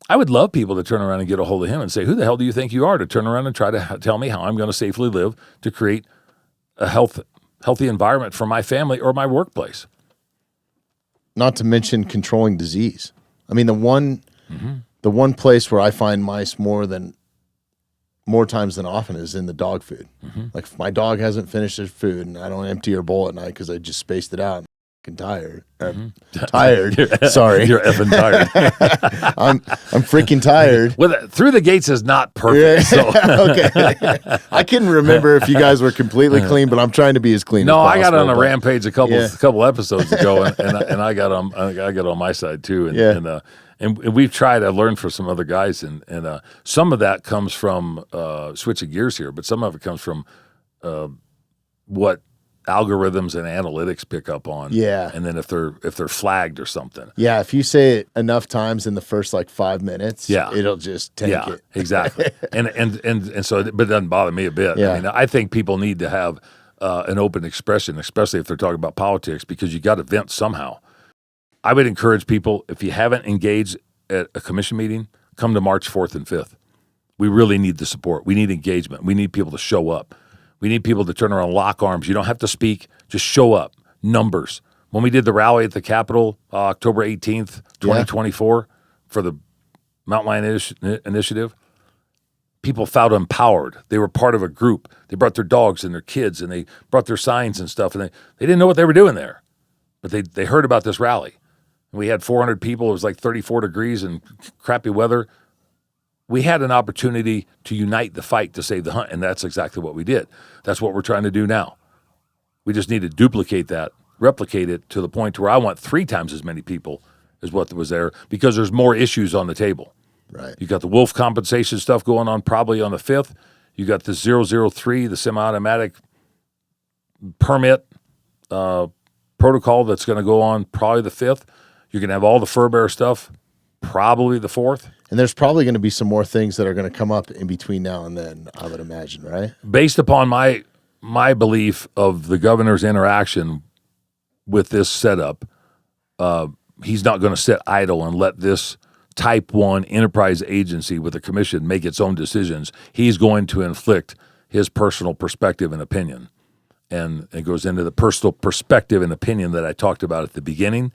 S2: I would love people to turn around and get a hold of him and say, who the hell do you think you are to turn around and try to tell me how I'm going to safely live to create a healthy environment for my family or my workplace?
S1: Not to mention controlling disease. I mean, the one place where I find mice more times than often is in the dog food. Like if my dog hasn't finished his food and I don't empty her bowl at night because I just spaced it out, I'm tired. Sorry.
S2: You're effing tired.
S1: I'm freaking tired.
S2: Well, Through the Gates is not perfect. So.
S1: Okay. I couldn't remember if you guys were completely clean, but I'm trying to be as clean as possible.
S2: No, I got on a rampage a couple episodes ago, and I got on my side too. And we've tried. I learned from some other guys, and some of that comes from switching gears here, but some of it comes from what algorithms and analytics pick up on. Yeah. And then if they're flagged or something.
S1: Yeah, if you say it enough times in the first 5 minutes, it'll just tank it.
S2: Exactly. and so, but it doesn't bother me a bit.
S1: Yeah.
S2: I mean, I think people need to have an open expression, especially if they're talking about politics, because you got to vent somehow. I would encourage people, if you haven't engaged at a commission meeting, come to March 4th and 5th. We really need the support. We need engagement. We need people to show up. We need people to turn around and lock arms. You don't have to speak. Just show up. Numbers. When we did the rally at the Capitol, October 18th, 2024, for the Mountain Lion Initiative, people felt empowered. They were part of a group. They brought their dogs and their kids, and they brought their signs and stuff, and they didn't know what they were doing there. But they heard about this rally. And we had 400 people. It was like 34 degrees and crappy weather. We had an opportunity to unite the fight to save the hunt, and that's exactly what we did. That's what we're trying to do now. We just need to duplicate that, replicate it to the point where I want 3 times as many people as what was there, because there's more issues on the table.
S1: Right. You
S2: got the wolf compensation stuff going on probably on the 5th. You got the 003, the semi-automatic permit protocol that's going to go on probably the 5th. You're going to have all the fur bearer stuff probably the 4th.
S1: And there's probably going to be some more things that are going to come up in between now and then, I would imagine, right?
S2: Based upon my belief of the governor's interaction with this setup, he's not going to sit idle and let this type 1 enterprise agency with a commission make its own decisions. He's going to inflict his personal perspective and opinion. And it goes into the personal perspective and opinion that I talked about at the beginning.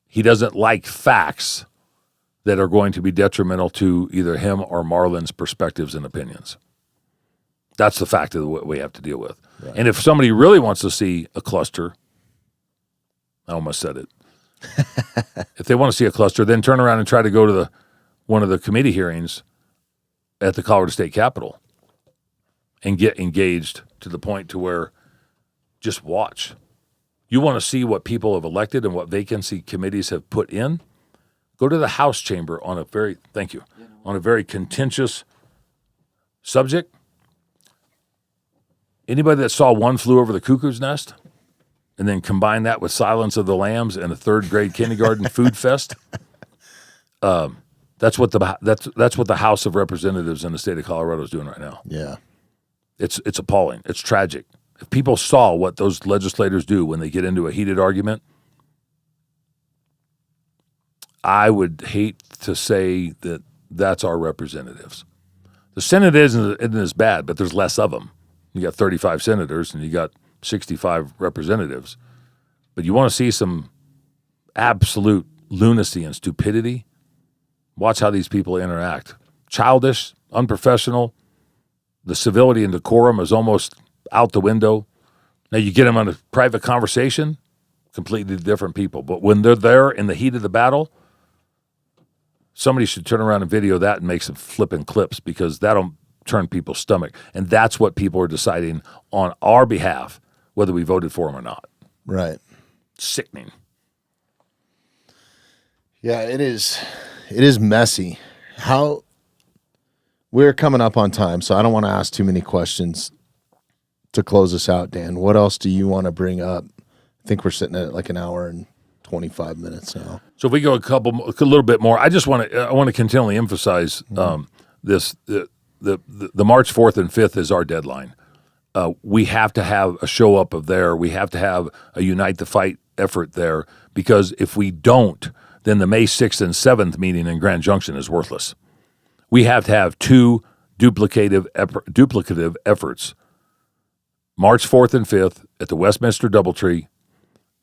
S2: He doesn't like facts that are going to be detrimental to either him or Marlon's perspectives and opinions. That's the fact of what we have to deal with. Right. And if somebody really wants to see a cluster, I almost said it. If they want to see a cluster, then turn around and try to go to one of the committee hearings at the Colorado State Capitol and get engaged to the point to where just watch. You want to see what people have elected and what vacancy committees have put in? Go to the House chamber on a very contentious subject. Anybody that saw One Flew Over the Cuckoo's Nest and then combine that with Silence of the Lambs and a 3rd grade kindergarten food fest? That's what the House of Representatives in the state of Colorado is doing right now.
S1: Yeah,
S2: it's appalling. It's tragic. If people saw what those legislators do when they get into a heated argument, I would hate to say that that's our representatives. The Senate isn't as bad, but there's less of them. You got 35 senators and you got 65 representatives. But you want to see some absolute lunacy and stupidity? Watch how these people interact. Childish, unprofessional. The civility and decorum is almost out the window. Now you get them on a private conversation, completely different people. But when they're there in the heat of the battle, somebody should turn around and video that and make some flipping clips, because that'll turn people's stomach. And that's what people are deciding on our behalf, whether we voted for them or not.
S1: Right.
S2: Sickening.
S1: Yeah, it is. It is messy. We're coming up on time, so I don't want to ask too many questions to close us out, Dan. What else do you want to bring up? I think we're sitting at like an hour and 25 minutes now.
S2: So if we go a little bit more, I want to continually emphasize this. The March 4th and 5th is our deadline. We have to have a show up of there. We have to have a unite the fight effort there, because if we don't, then the May 6th and 7th meeting in Grand Junction is worthless. We have to have 2 duplicative efforts. March 4th and 5th at the Westminster Doubletree,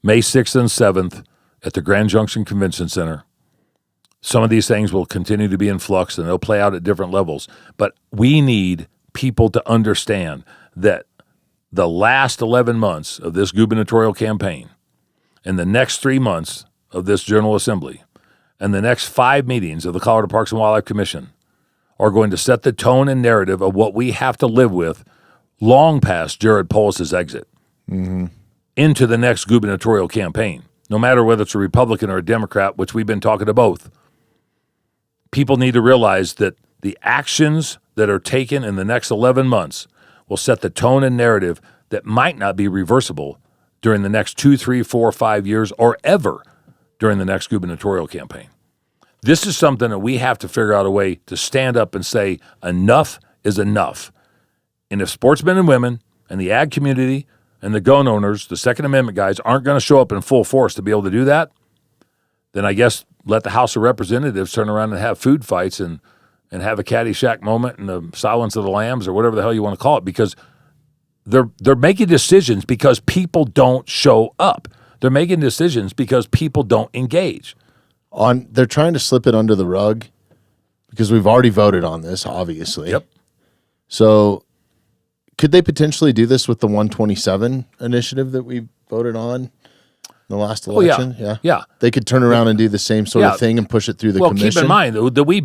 S2: May 6th and 7th at the Grand Junction Convention Center. Some of these things will continue to be in flux, and they'll play out at different levels. But we need people to understand that the last 11 months of this gubernatorial campaign and the next 3 months of this General Assembly and the next 5 meetings of the Colorado Parks and Wildlife Commission are going to set the tone and narrative of what we have to live with long past Jared Polis's exit into the next gubernatorial campaign, no matter whether it's a Republican or a Democrat, which we've been talking to both. People need to realize that the actions that are taken in the next 11 months will set the tone and narrative that might not be reversible during the next 2, 3, 4, 5 years, or ever during the next gubernatorial campaign. This is something that we have to figure out a way to stand up and say, enough is enough. And if sportsmen and women and the ag community and the gun owners, the Second Amendment guys, aren't going to show up in full force to be able to do that, then I guess let the House of Representatives turn around and have food fights and have a Caddyshack moment and the Silence of the Lambs or whatever the hell you want to call it, because they're making decisions because people don't show up. They're making decisions because people don't engage.
S1: They're trying to slip it under the rug because we've already voted on this, obviously.
S2: Yep.
S1: So could they potentially do this with the 127 initiative that we voted on in the last election?
S2: Yeah.
S1: They could turn around and do the same sort of thing and push it through the commission.
S2: Keep in mind that we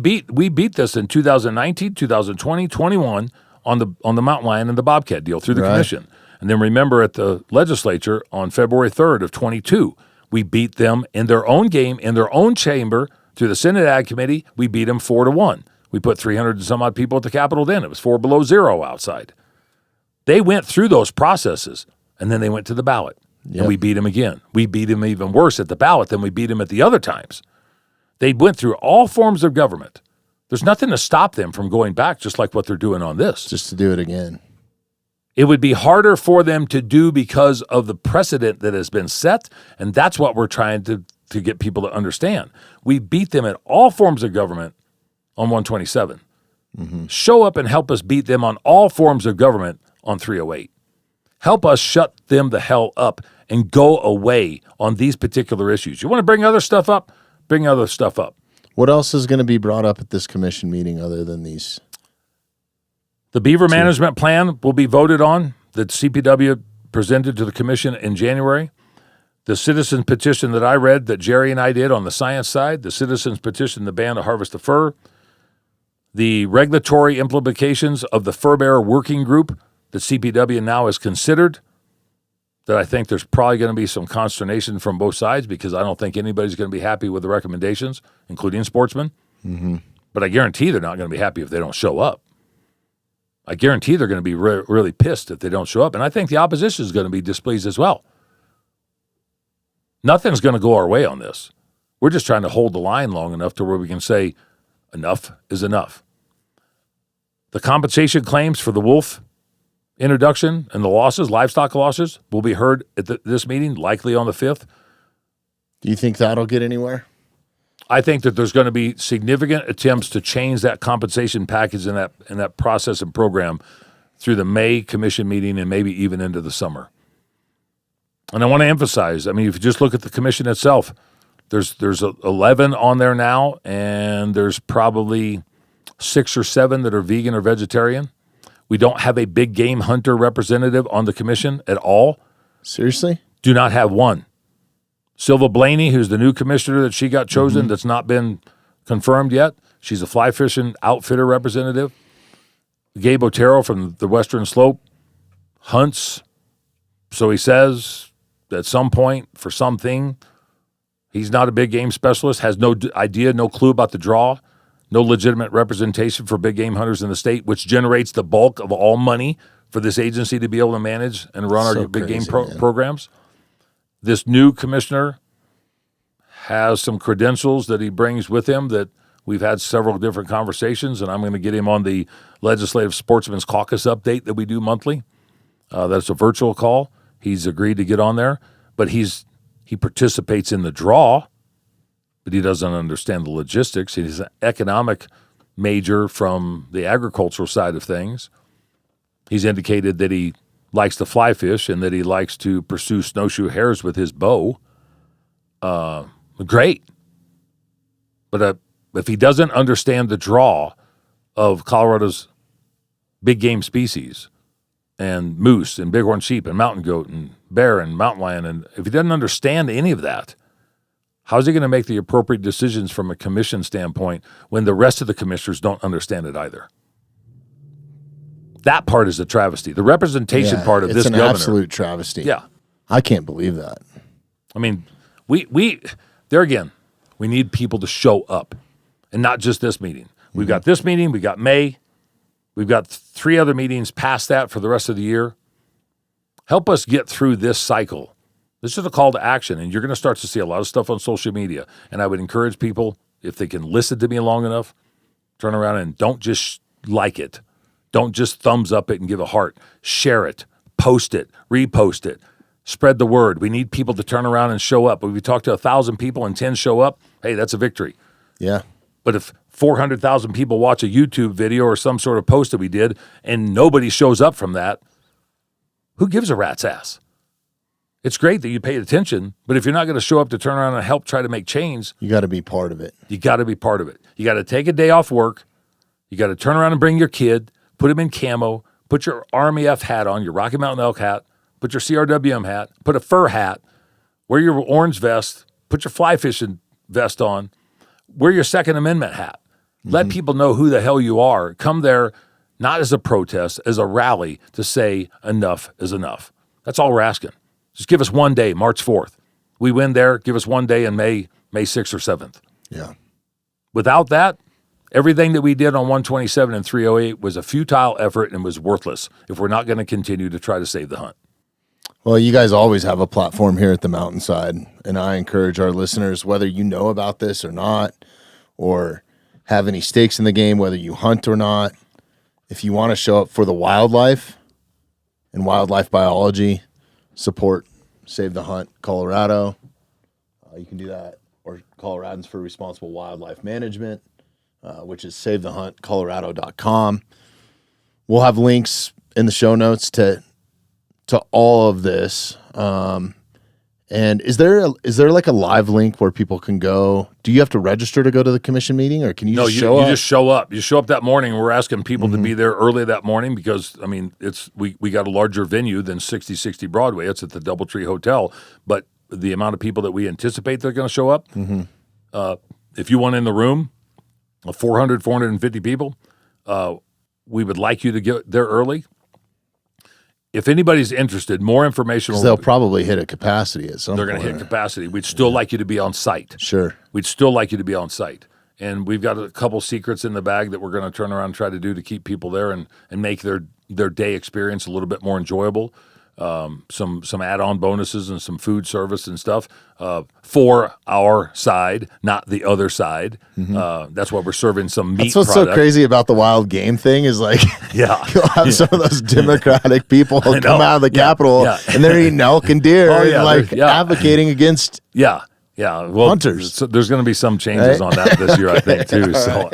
S2: beat this in 2019, 2020, 21 on the mountain lion and the bobcat deal through the commission. And then remember at the legislature on February 3rd of 22, we beat them in their own game, in their own chamber, through the Senate Ag Committee. We beat them 4-1. We put 300 and some odd people at the Capitol then. It was 4 below 0 outside. They went through those processes, and then they went to the ballot. And we beat them again. We beat them even worse at the ballot than we beat them at the other times. They went through all forms of government. There's nothing to stop them from going back, just like what they're doing on this.
S1: Just to do it again.
S2: It would be harder for them to do because of the precedent that has been set, and that's what we're trying to get people to understand. We beat them at all forms of government on 127. Mm-hmm. Show up and help us beat them on all forms of government on 308. Help us shut them the hell up and go away on these particular issues. You want to bring other stuff up? Bring other stuff up.
S1: What else is going to be brought up at this commission meeting other than these?
S2: The Beaver management plan will be voted on that CPW presented to the commission in January. The citizens petition that I read that Jerry and I did on the science side, the citizens petition the ban to harvest the fur, the regulatory implications of the fur bearer working group that CPW now has considered, that I think there's probably going to be some consternation from both sides because I don't think anybody's going to be happy with the recommendations, including Sportsmen. Mm-hmm. But I guarantee they're not going to be happy if they don't show up. I guarantee they're going to be really pissed if they don't show up. And I think the opposition is going to be displeased as well. Nothing's going to go our way on this. We're just trying to hold the line long enough to where we can say enough is enough. The compensation claims for the wolf introduction and the losses, livestock losses, will be heard at this meeting, likely on the 5th.
S1: Do you think that'll get anywhere?
S2: I think that there's going to be significant attempts to change that compensation package in that process and program through the May commission meeting and maybe even into the summer. And I want to emphasize, I mean, if you just look at the commission itself, there's 11 on there now, and there's probably 6 or 7 that are vegan or vegetarian. We don't have a big game hunter representative on the commission at all.
S1: Seriously?
S2: Do not have one. Silva Blaney, who's the new commissioner that she got chosen, that's not been confirmed yet. She's a fly fishing outfitter representative. Gabe Otero from the Western Slope hunts, so he says, at some point for something. He's not a big game specialist, has no idea, no clue about the draw, no legitimate representation for big game hunters in the state, which generates the bulk of all money for this agency to be able to manage and run our big game programs. This new commissioner has some credentials that he brings with him that we've had several different conversations, and I'm going to get him on the Legislative Sportsmen's Caucus update that we do monthly. That's a virtual call. He's agreed to get on there, but he participates in the draw, but he doesn't understand the logistics. He's an economic major from the agricultural side of things. He's indicated that he likes to fly fish and that he likes to pursue snowshoe hares with his bow. Great. But if he doesn't understand the draw of Colorado's big game species and moose and bighorn sheep and mountain goat and bear and mountain lion, and if he doesn't understand any of that, how's he going to make the appropriate decisions from a commission standpoint when the rest of the commissioners don't understand it either? That part is a travesty. The representation part of this governor.
S1: It's an absolute travesty.
S2: Yeah.
S1: I can't believe that.
S2: I mean, we there again, we need people to show up, and not just this meeting. We've got this meeting, we've got May, we've got 3 other meetings past that for the rest of the year. Help us get through this cycle. This is a call to action, and you're going to start to see a lot of stuff on social media. And I would encourage people, if they can listen to me long enough, turn around and don't just like it. Don't just thumbs up it and give a heart. Share it. post it, repost it, spread the word. We need people to turn around and show up. If we talk to 1,000 people and 10 show up, hey, that's a victory.
S1: Yeah.
S2: But if 400,000 people watch a YouTube video or some sort of post that we did and nobody shows up from that, who gives a rat's ass? It's great that you paid attention, but if you're not going to show up to turn around and help try to make change,
S1: you got to be part of it.
S2: You got to be part of it. You got to take a day off work. You got to turn around and bring your kid, put him in camo, put your Army F hat on, your Rocky Mountain Elk hat, put your CRWM hat, put a fur hat, wear your orange vest, put your fly fishing vest on, wear your Second Amendment hat. Let people know who the hell you are. Come there not as a protest, as a rally to say enough is enough. That's all we're asking. Just give us one day, March 4th. We win there, give us one day in May 6th or 7th.
S1: Yeah.
S2: Without that, everything that we did on 127 and 308 was a futile effort and was worthless if we're not going to continue to try to save the hunt.
S1: Well, you guys always have a platform here at the Mountainside, and I encourage our listeners, whether you know about this or not, or have any stakes in the game, whether you hunt or not, if you want to show up for the wildlife and wildlife biology, support Save the Hunt Colorado. You can do that, or Coloradans for Responsible Wildlife Management, which is savethehuntcolorado.com. We'll have links in the show notes to all of this. And is there like a live link where people can go? Do you have to register to go to the commission meeting, or can you just show up?
S2: No, you just show up. You show up that morning. We're asking people to be there early that morning because, I mean, we got a larger venue than 6060 Broadway. It's at the Doubletree Hotel. But the amount of people that we anticipate they're going to show up, if you want in the room, 450 people, we would like you to get there early. If anybody's interested, more information.
S1: They'll probably hit a capacity at some point.
S2: They're going to hit capacity. We'd still like you to be on site.
S1: Sure.
S2: We'd still like you to be on site. And we've got a couple secrets in the bag that we're going to turn around and try to do to keep people there and make their day experience a little bit more enjoyable. Some add-on bonuses and some food service and stuff for our side, not the other side. That's why we're serving some meat.
S1: That's what's
S2: product.
S1: so crazy about the wild game thing is like, you'll have some of those Democratic people come out of the Capitol and they're eating elk and deer and advocating against well, hunters.
S2: So there's going to be some changes on that this year, I think, too. So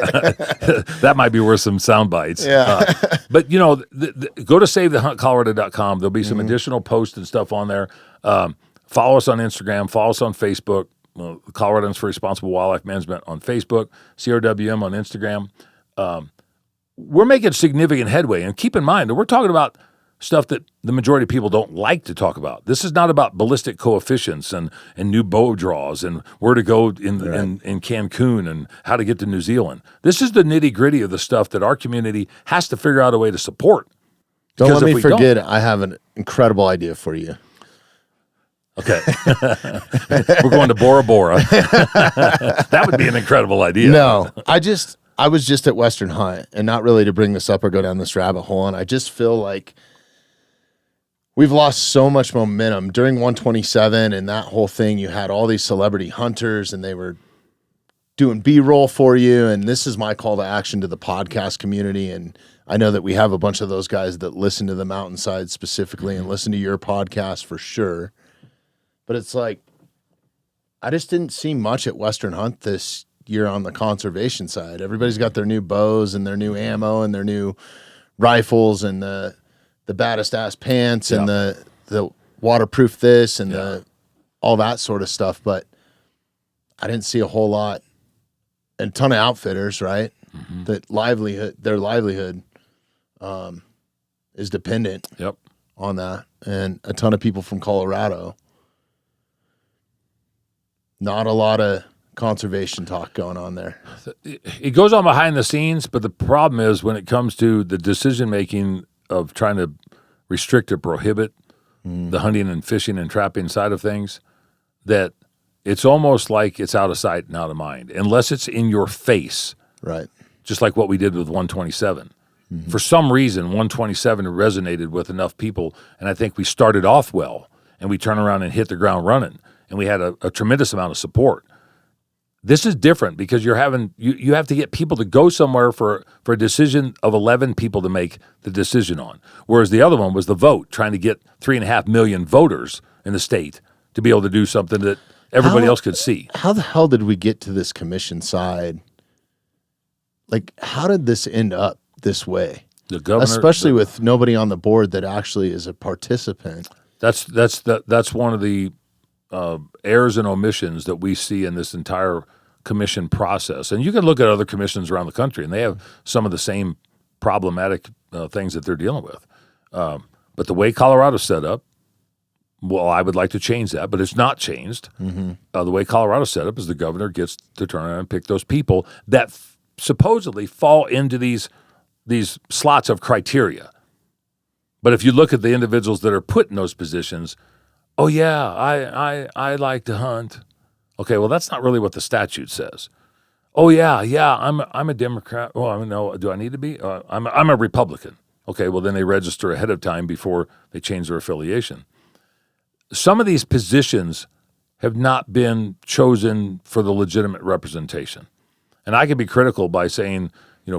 S2: that might be worth some sound bites.
S1: Yeah.
S2: But, go to SaveTheHuntColorado.com. There'll be some additional posts and stuff on there. Follow us on Instagram. Follow us on Facebook. Coloradans for Responsible Wildlife Management on Facebook. CRWM on Instagram. We're making significant headway. And keep in mind that we're talking about stuff that the majority of people don't like to talk about. This is not about ballistic coefficients and new bow draws and where to go in Cancun and how to get to New Zealand. This is the nitty-gritty of the stuff that our community has to figure out a way to support.
S1: Don't let me forget, I have an incredible idea for you.
S2: Okay. We're going to Bora Bora. That would be an incredible idea.
S1: No, I was just at Western Hunt, and not really to bring this up or go down this rabbit hole, and I just feel like we've lost so much momentum. During 127 and that whole thing, you had all these celebrity hunters, and they were doing B-roll for you, and this is my call to action to the podcast community, and I know that we have a bunch of those guys that listen to the Mountainside specifically and listen to your podcast for sure, but it's like I just didn't see much at Western Hunt this year on the conservation side. Everybody's got their new bows and their new ammo and their new rifles and the baddest ass pants and the waterproof this and the all that sort of stuff, but I didn't see a whole lot. And a ton of outfitters, right? That their livelihood is dependent on that, and a ton of people from Colorado. Not a lot of conservation talk going on there.
S2: It goes on behind the scenes, but the problem is when it comes to the decision making of trying to restrict or prohibit the hunting and fishing and trapping side of things, that it's almost like it's out of sight and out of mind, unless it's in your face.
S1: Right.
S2: Just like what we did with 127. For some reason, 127 resonated with enough people, and I think we started off well, and we turned around and hit the ground running, and we had a tremendous amount of support. This is different because you have to get people to go somewhere for a decision of 11 people to make the decision on. Whereas the other one was the vote, trying to get 3.5 million voters in the state to be able to do something that everybody else could see.
S1: How the hell did we get to this commission side? Like, how did this end up this way?
S2: The governor,
S1: especially with nobody on the board that actually is a participant.
S2: That's one of the errors and omissions that we see in this entire commission process. And you can look at other commissions around the country, and they have some of the same problematic things that they're dealing with. But the way Colorado's set up, well, I would like to change that, but it's not changed. Mm-hmm. The way Colorado's set up is the governor gets to turn around and pick those people that supposedly fall into these slots of criteria. But if you look at the individuals that are put in those positions, oh yeah, I like to hunt. Okay, well that's not really what the statute says. Oh yeah, I'm a Democrat. Oh no, do I need to be? I'm a Republican. Okay, well then they register ahead of time before they change their affiliation. Some of these positions have not been chosen for the legitimate representation. And I can be critical by saying,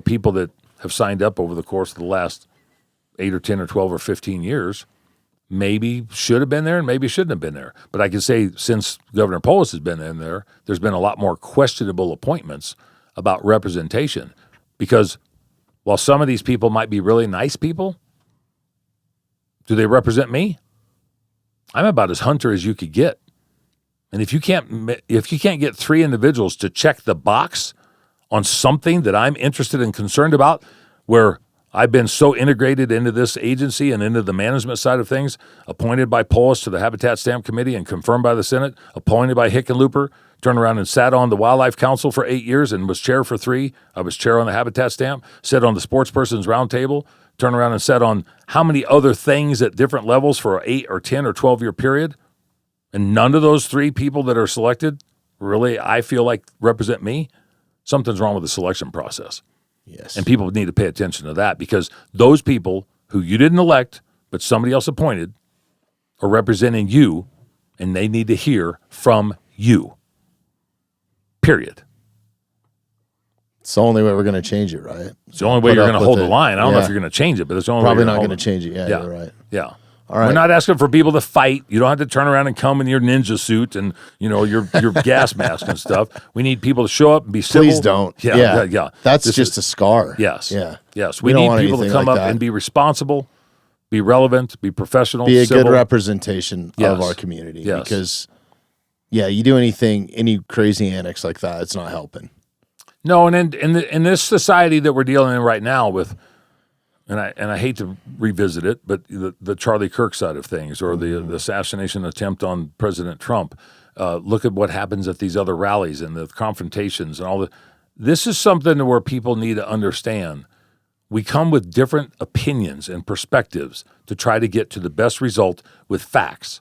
S2: people that have signed up over the course of the last 8 or 10 or 12 or 15 years maybe should have been there and maybe shouldn't have been there. But I can say since Governor Polis has been in there, there's been a lot more questionable appointments about representation. Because while some of these people might be really nice people, do they represent me? I'm about as hunter as you could get. And if you can't get 3 individuals to check the box on something that I'm interested and concerned about, where I've been so integrated into this agency and into the management side of things, appointed by Polis to the Habitat Stamp Committee and confirmed by the Senate, appointed by Hickenlooper, turned around and sat on the Wildlife Council for 8 years and was chair for 3. I was chair on the Habitat Stamp, sat on the Sportspersons Roundtable, turned around and sat on how many other things at different levels for an 8 or 10 or 12-year period. And none of those 3 people that are selected really, I feel like, represent me. Something's wrong with the selection process.
S1: Yes.
S2: And people need to pay attention to that, because those people who you didn't elect but somebody else appointed are representing you, and they need to hear from you. Period.
S1: It's the only way we're going to change it, right?
S2: It's the only way you're going to hold the line. I don't know if you're going to change it, but it's the only
S1: Probably
S2: way
S1: not going to change it. Yeah, you're right.
S2: Yeah.
S1: All right.
S2: We're not asking for people to fight. You don't have to turn around and come in your ninja suit and your gas mask and stuff. We need people to show up and be civil.
S1: Please don't. Yeah. That's just a scar.
S2: Yes.
S1: Yeah.
S2: Yes. We need people to come up and be responsible, be relevant, be professional,
S1: be a
S2: civil.
S1: good representation of our community.
S2: Yes.
S1: Because, you do any crazy annex like that, it's not helping.
S2: No, and in this society that we're dealing in right now with. And I hate to revisit it, but the Charlie Kirk side of things, or the assassination attempt on President Trump, look at what happens at these other rallies and the confrontations and all that. This is something where people need to understand. We come with different opinions and perspectives to try to get to the best result with facts.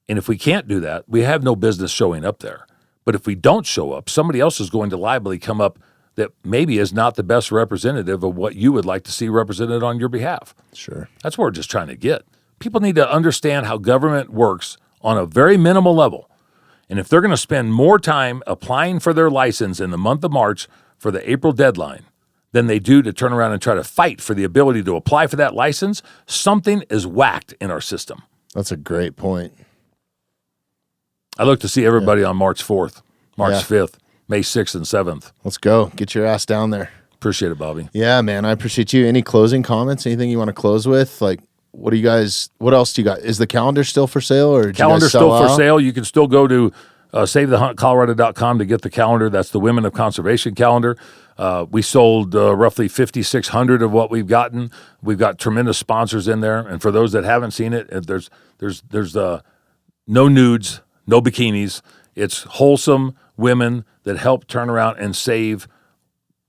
S2: And if we can't do that, we have no business showing up there. But if we don't show up, somebody else is going to liably come up that maybe is not the best representative of what you would like to see represented on your behalf.
S1: Sure.
S2: That's what we're just trying to get. People need to understand how government works on a very minimal level. And if they're going to spend more time applying for their license in the month of March for the April deadline than they do to turn around and try to fight for the ability to apply for that license, something is whacked in our system.
S1: That's a great point.
S2: I look to see everybody on March 4th, March 5th. May 6th and 7th.
S1: Let's go. Get your ass down there.
S2: Appreciate it, Bobby.
S1: Yeah, man. I appreciate you. Any closing comments? Anything you want to close with? Like, what else do you got? Is the calendar still for sale? Or
S2: calendar's still for sale. You can still go to SaveTheHuntColorado.com to get the calendar. That's the Women of Conservation calendar. We sold roughly 5,600 of what we've gotten. We've got tremendous sponsors in there. And for those that haven't seen it, there's no nudes, no bikinis. It's wholesome women that help turn around and save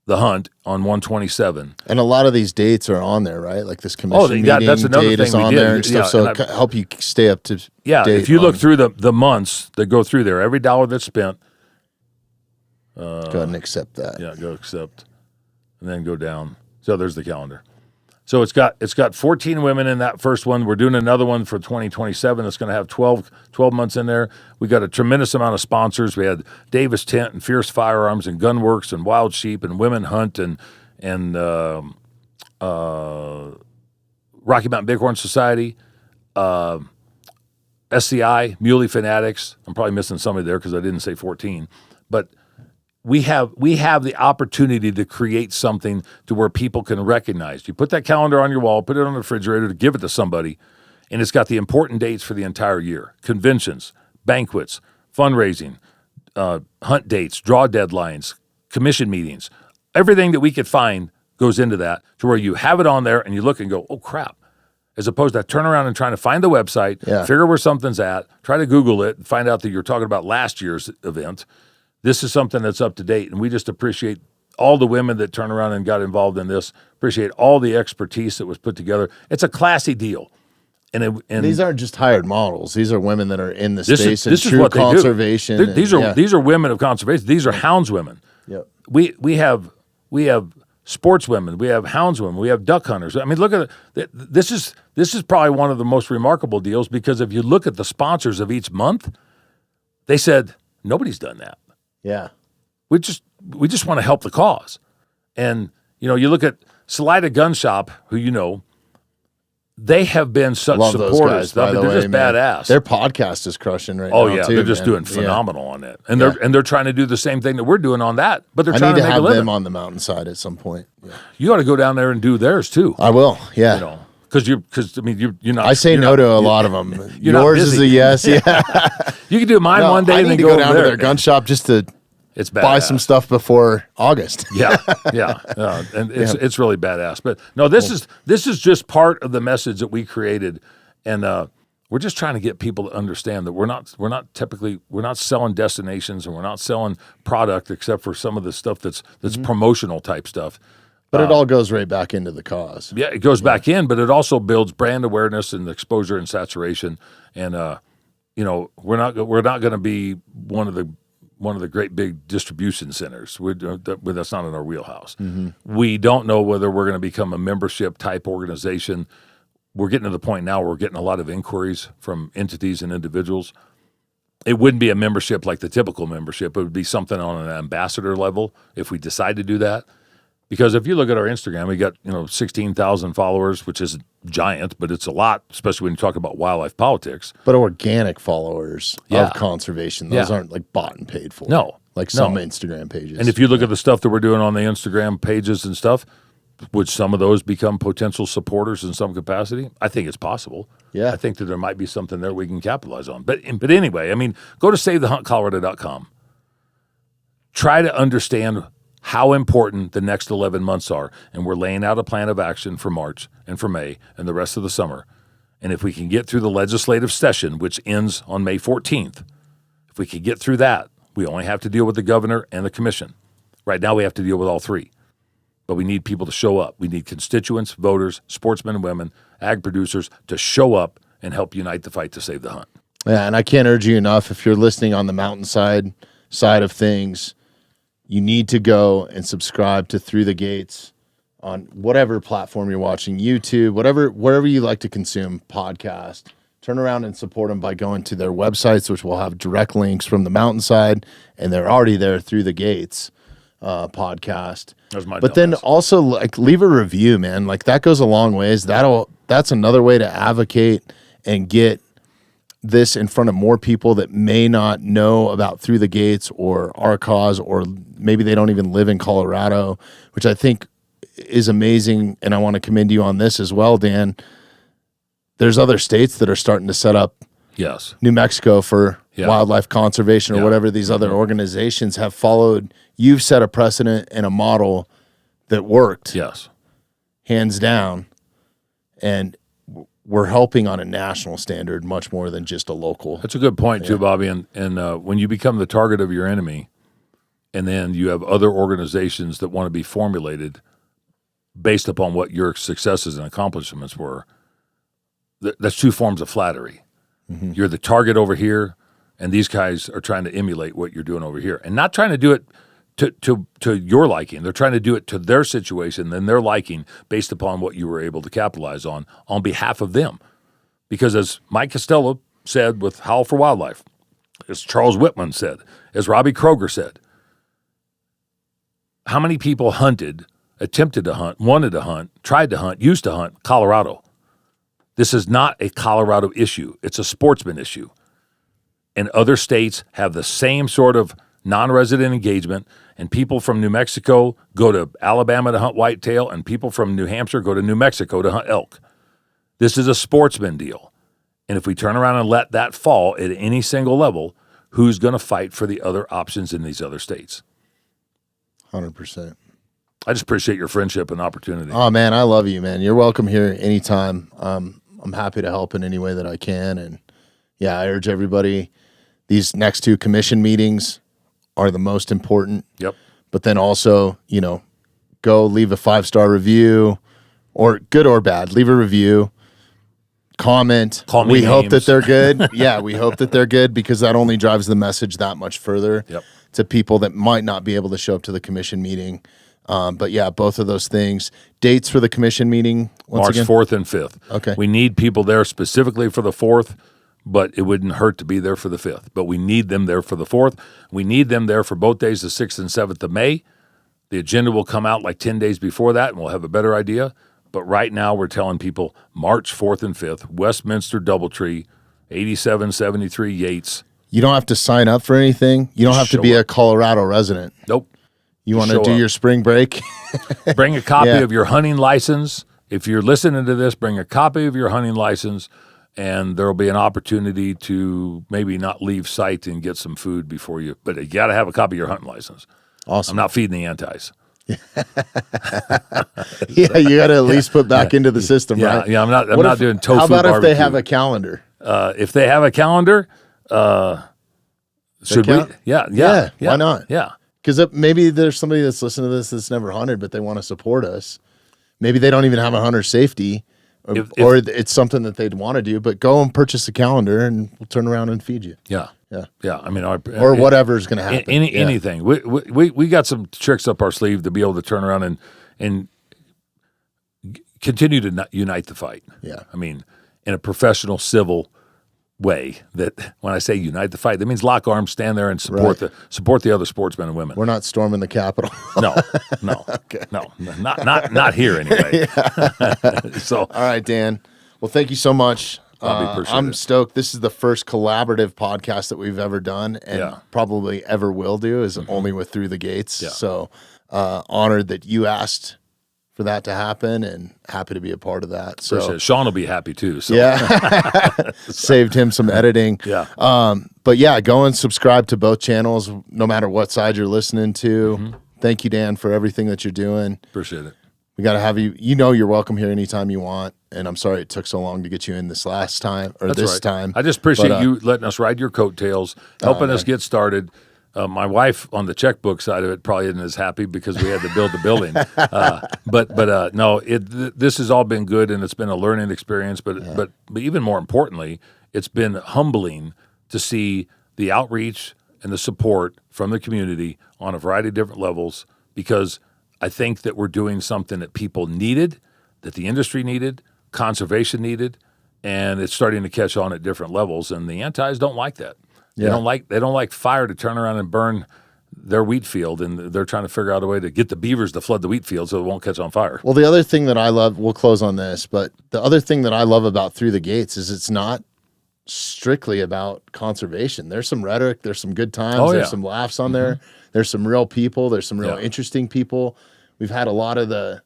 S2: the hunt on 127.
S1: And a lot of these dates are on there, right? Like this commission meeting
S2: that's another
S1: date
S2: thing
S1: is on there and stuff,
S2: so
S1: help you stay up to date.
S2: If you look through the months that go through there, every dollar that's spent.
S1: Go ahead and accept that.
S2: Yeah, go accept. And then go down. So there's the calendar. So it's got 14 women in that first one. We're doing another one for 2027 that's going to have 12 months in there. We got a tremendous amount of sponsors. We had Davis Tent and Fierce Firearms and Gunworks and Wild Sheep and Women Hunt and Rocky Mountain Bighorn Society, SCI, Muley Fanatics. I'm probably missing somebody there because I didn't say 14. But we have the opportunity to create something to where people can recognize. You put that calendar on your wall, put it on the refrigerator to give it to somebody, and it's got the important dates for the entire year. Conventions, banquets, fundraising, hunt dates, draw deadlines, commission meetings. Everything that we could find goes into that to where you have it on there and you look and go, oh, crap. As opposed to turn around and trying to find the website, figure where something's at, try to Google it, and find out that you're talking about last year's event. This is something that's up to date, and we just appreciate all the women that turn around and got involved in this, appreciate all the expertise that was put together. It's a classy deal. And
S1: these aren't just hired models. These are women that are in the space
S2: this
S1: and
S2: is
S1: true
S2: what
S1: conservation.
S2: They do. These are women of conservation. These are houndswomen.
S1: Yep.
S2: We have sportswomen. We have houndswomen. We have duck hunters. I mean, look at it. This is probably one of the most remarkable deals because if you look at the sponsors of each month, they said nobody's done that.
S1: Yeah.
S2: We just want to help the cause. And, you look at Salida Gun Shop, who they have been such
S1: Love
S2: supporters.
S1: those guys, by the
S2: they're
S1: way,
S2: just
S1: man.
S2: badass.
S1: Their podcast is crushing right now.
S2: Oh, yeah.
S1: Too,
S2: They're just
S1: man.
S2: doing phenomenal on it. And they're trying to do the same thing that we're doing on that, but they're
S1: I
S2: trying
S1: need
S2: to
S1: to
S2: make a
S1: have
S2: living.
S1: them on the Mountainside at some point. Yeah.
S2: You ought to go down there and do theirs too.
S1: I will. Yeah.
S2: Because you're not.
S1: I say no to a lot of them. Yours is a yes. Yeah.
S2: You can do mine one day
S1: I
S2: and
S1: need
S2: then
S1: to
S2: go
S1: go down
S2: there.
S1: to their gun shop just to
S2: It's
S1: buy
S2: badass.
S1: some stuff before August.
S2: Yeah, and it's really badass. But no, this is just part of the message that we created, and we're just trying to get people to understand that we're not selling destinations and we're not selling product except for some of the stuff that's promotional type stuff.
S1: But it all goes right back into the cause.
S2: Yeah, it goes back in, but it also builds brand awareness and exposure and saturation. And we're not going to be one of the great big distribution centers. That's not in our wheelhouse. Mm-hmm. We don't know whether we're going to become a membership type organization. We're getting to the point now where we're getting a lot of inquiries from entities and individuals. It wouldn't be a membership like the typical membership. It would be something on an ambassador level if we decide to do that. Because if you look at our Instagram, we got 16,000 followers, which is giant, but it's a lot, especially when you talk about wildlife politics.
S1: But organic followers of conservation, those aren't like bought and paid for.
S2: No.
S1: Like some Instagram pages.
S2: And if you look at the stuff that we're doing on the Instagram pages and stuff, would some of those become potential supporters in some capacity? I think it's possible.
S1: Yeah.
S2: I think that there might be something there we can capitalize on. But anyway, go to SaveTheHuntColorado.com. Try to understand how important the next 11 months are. And we're laying out a plan of action for March and for May and the rest of the summer. And if we can get through the legislative session, which ends on May 14th, if we can get through that, we only have to deal with the governor and the commission. Right now we have to deal with all three. But we need people to show up. We need constituents, voters, sportsmen and women, ag producers to show up and help unite the fight to save the hunt.
S1: Yeah, and I can't urge you enough, if you're listening on the Mountainside side of things, you need to go and subscribe to Through the Gates on whatever platform you're watching, YouTube, wherever you like to consume podcast. Turn around and support them by going to their websites, which will have direct links from the Mountainside, and they're already there Through the Gates podcast. But then also leave a review, man. That goes a long ways. That's another way to advocate and get this in front of more people that may not know about Through the Gates or our cause, or maybe they don't even live in Colorado, which I think is amazing. And I want to commend you on this as well, Dan. There's other states that are starting to set up.
S2: Yes.
S1: New Mexico for wildlife conservation or whatever these other organizations have followed. You've set a precedent and a model that worked.
S2: Yes.
S1: Hands down. And we're helping on a national standard much more than just a local.
S2: That's a good point too, Bobby. And when you become the target of your enemy, and then you have other organizations that want to be formulated based upon what your successes and accomplishments were, that's two forms of flattery. Mm-hmm. You're the target over here, and these guys are trying to emulate what you're doing over here, and not trying to do it to your liking. They're trying to do it to their situation and their liking based upon what you were able to capitalize on behalf of them. Because as Mike Costello said with Howl for Wildlife, as Charles Whitman said, as Robbie Kroger said, how many people hunted, attempted to hunt, wanted to hunt, tried to hunt, used to hunt Colorado? This is not a Colorado issue. It's a sportsman issue. And other states have the same sort of non-resident engagement, and people from New Mexico go to Alabama to hunt whitetail, and people from New Hampshire go to New Mexico to hunt elk. This is a sportsman deal. And if we turn around and let that fall at any single level, who's going to fight for the other options in these other states?
S1: 100%.
S2: I just appreciate your friendship and opportunity.
S1: Oh, man, I love you, man. You're welcome here anytime. I'm happy to help in any way that I can. And, yeah, I urge everybody, these next 2 commission meetings are the most important.
S2: Yep.
S1: But then also, go leave a 5-star review, or good or bad, leave a review. Comment.
S2: Call me
S1: we
S2: names.
S1: hope that they're good. Yeah, we hope that they're good, because that only drives the message that much further to people that might not be able to show up to the commission meeting. But yeah, both of those things. Dates for the commission meeting,
S2: March
S1: again?
S2: 4th and 5th.
S1: Okay.
S2: We need people there specifically for the 4th, but it wouldn't hurt to be there for the 5th. But we need them there for the 4th. We need them there for both days, the 6th and 7th of May. The agenda will come out like 10 days before that, and we'll have a better idea. But right now we're telling people March 4th and 5th, Westminster Doubletree, 8773 Yates.
S1: You don't have to sign up for anything. You don't have to be a Colorado resident.
S2: Nope.
S1: You want to do your spring break?
S2: Bring a copy of your hunting license. If you're listening to this, bring a copy of your hunting license, and there will be an opportunity to maybe not leave sight and get some food before you. But you got to have a copy of your hunting license.
S1: Awesome.
S2: I'm not feeding the antis.
S1: Yeah, you got to at least put back into the system, right?
S2: Yeah, I'm not doing tofu.
S1: How about
S2: barbecue.
S1: if they have a calendar?
S2: If they have a calendar, should we? Yeah.
S1: Why not?
S2: Yeah.
S1: Because maybe there's somebody that's listening to this that's never hunted, but they want to support us. Maybe they don't even have a hunter safety, or it's something that they'd want to do. But go and purchase a calendar, and we'll turn around and feed you.
S2: Yeah. I mean,
S1: or whatever's going to happen.
S2: Anything. We got some tricks up our sleeve to be able to turn around and continue to unite the fight.
S1: Yeah.
S2: I mean, in a professional, civil way. That when I say unite the fight, that means lock arms, stand there, and support the other sportsmen and women.
S1: We're not storming the Capitol.
S2: No,
S1: Okay.
S2: no, not here anyway. So,
S1: all right, Dan. Well, thank you so much. I'm stoked. This is the first collaborative podcast that we've ever done, and probably ever will do, is only with Through the Gates.
S2: Yeah.
S1: So honored that you asked for that to happen, and happy to be a part of that. So
S2: appreciate it. Sean will be happy too. So.
S1: Yeah, saved him some editing.
S2: Yeah.
S1: But yeah, go and subscribe to both channels, no matter what side you're listening to. Mm-hmm. Thank you, Dan, for everything that you're doing.
S2: Appreciate it.
S1: We got to have you. You're welcome here anytime you want. And I'm sorry it took so long to get you in this last time or
S2: That's
S1: this
S2: right.
S1: time.
S2: I just appreciate you letting us ride your coattails, helping us get started. My wife on the checkbook side of it probably isn't as happy because we had to build the building. No, this has all been good, and it's been a learning experience. But even more importantly, it's been humbling to see the outreach and the support from the community on a variety of different levels, because I think that we're doing something that people needed, that the industry needed, conservation needed, and it's starting to catch on at different levels. And the antis don't like that. Yeah. They don't like fire to turn around and burn their wheat field, and they're trying to figure out a way to get the beavers to flood the wheat field so it won't catch on fire.
S1: Well, the other thing that I love, we'll close on this, but the other thing that I love about Through the Gates is it's not strictly about conservation. There's some rhetoric, there's some good times, there's some laughs on there, there's some real people, there's some real interesting people. We've had a lot of the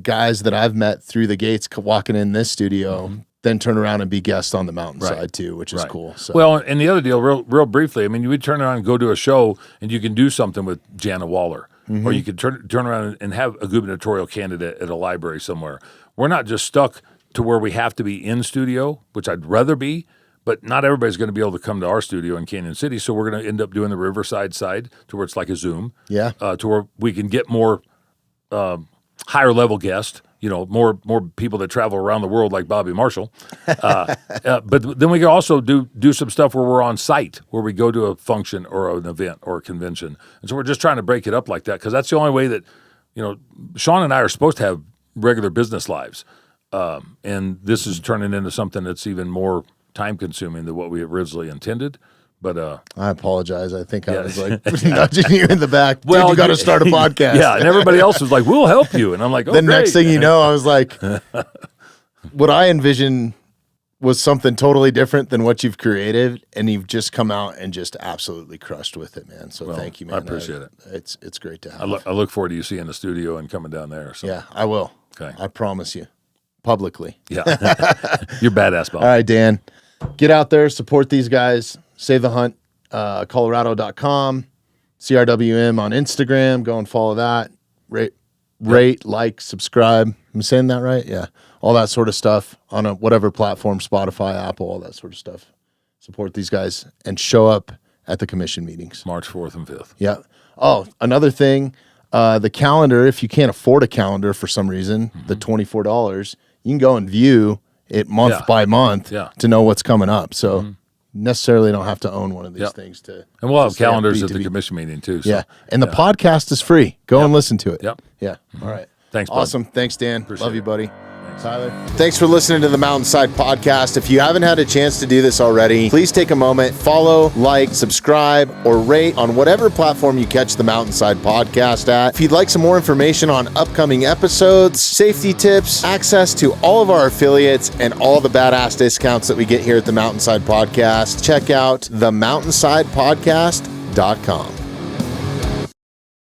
S1: guys that I've met through the gates walking in this studio, then turn around and be guests on the Mountainside too, which is cool. So.
S2: Well, and the other deal, real briefly, I mean, you would turn around and go to a show, and you can do something with Jana Waller, or you could turn around and have a gubernatorial candidate at a library somewhere. We're not just stuck to where we have to be in studio, which I'd rather be, but not everybody's going to be able to come to our studio in Canyon City, so we're going to end up doing the Riverside side to where it's like a Zoom, to where we can get more higher level guests more people that travel around the world like Bobby Marshall. But then we can also do some stuff where we're on site, where we go to a function or an event or a convention. And so we're just trying to break it up like that, because that's the only way that, Sean and I are supposed to have regular business lives. And this is turning into something that's even more time-consuming than what we originally intended. But
S1: I apologize. I think I was like nudging you in the back. Dude,
S2: well,
S1: you got to start a podcast.
S2: Yeah, and everybody else was like, "We'll help you," and I'm like, "Oh,
S1: the
S2: great."
S1: Next thing you know, I was like, what I envisioned was something totally different than what you've created, and you've just come out and just absolutely crushed with it, man. So thank you, man.
S2: I appreciate it.
S1: It's great to have.
S2: I look forward to you seeing the studio and coming down there. So.
S1: Yeah, I will.
S2: Okay,
S1: I promise you, publicly.
S2: Yeah, you're badass, Bob.
S1: All right, Dan, get out there, support these guys, save the hunt. Colorado.com, CRWM on Instagram. Go and follow that. Rate, like, subscribe. I'm saying that right? Yeah. All that sort of stuff on whatever platform, Spotify, Apple, all that sort of stuff. Support these guys and show up at the commission meetings.
S2: March 4th and 5th.
S1: Yeah. Oh, another thing, the calendar, if you can't afford a calendar for some reason, the $24, you can go and view it month by month to know what's coming up. So necessarily don't have to own one of these things to.
S2: And we'll have calendars at the commission meeting too. So.
S1: Yeah. And the podcast is free. Go and listen to it.
S2: Yep.
S1: Yeah. All right.
S2: Thanks, bud.
S1: Awesome. Thanks, Dan.
S2: Appreciate
S1: Love you,
S2: it.
S1: buddy. Tyler. Thanks for listening to the Mountainside podcast. If you haven't had a chance to do this already, please take a moment, follow, like, subscribe, or rate on whatever platform you catch the Mountainside podcast at. If you'd like some more information on upcoming episodes, safety tips, access to all of our affiliates, and all the badass discounts that we get here at the Mountainside podcast, check out themountainsidepodcast.com.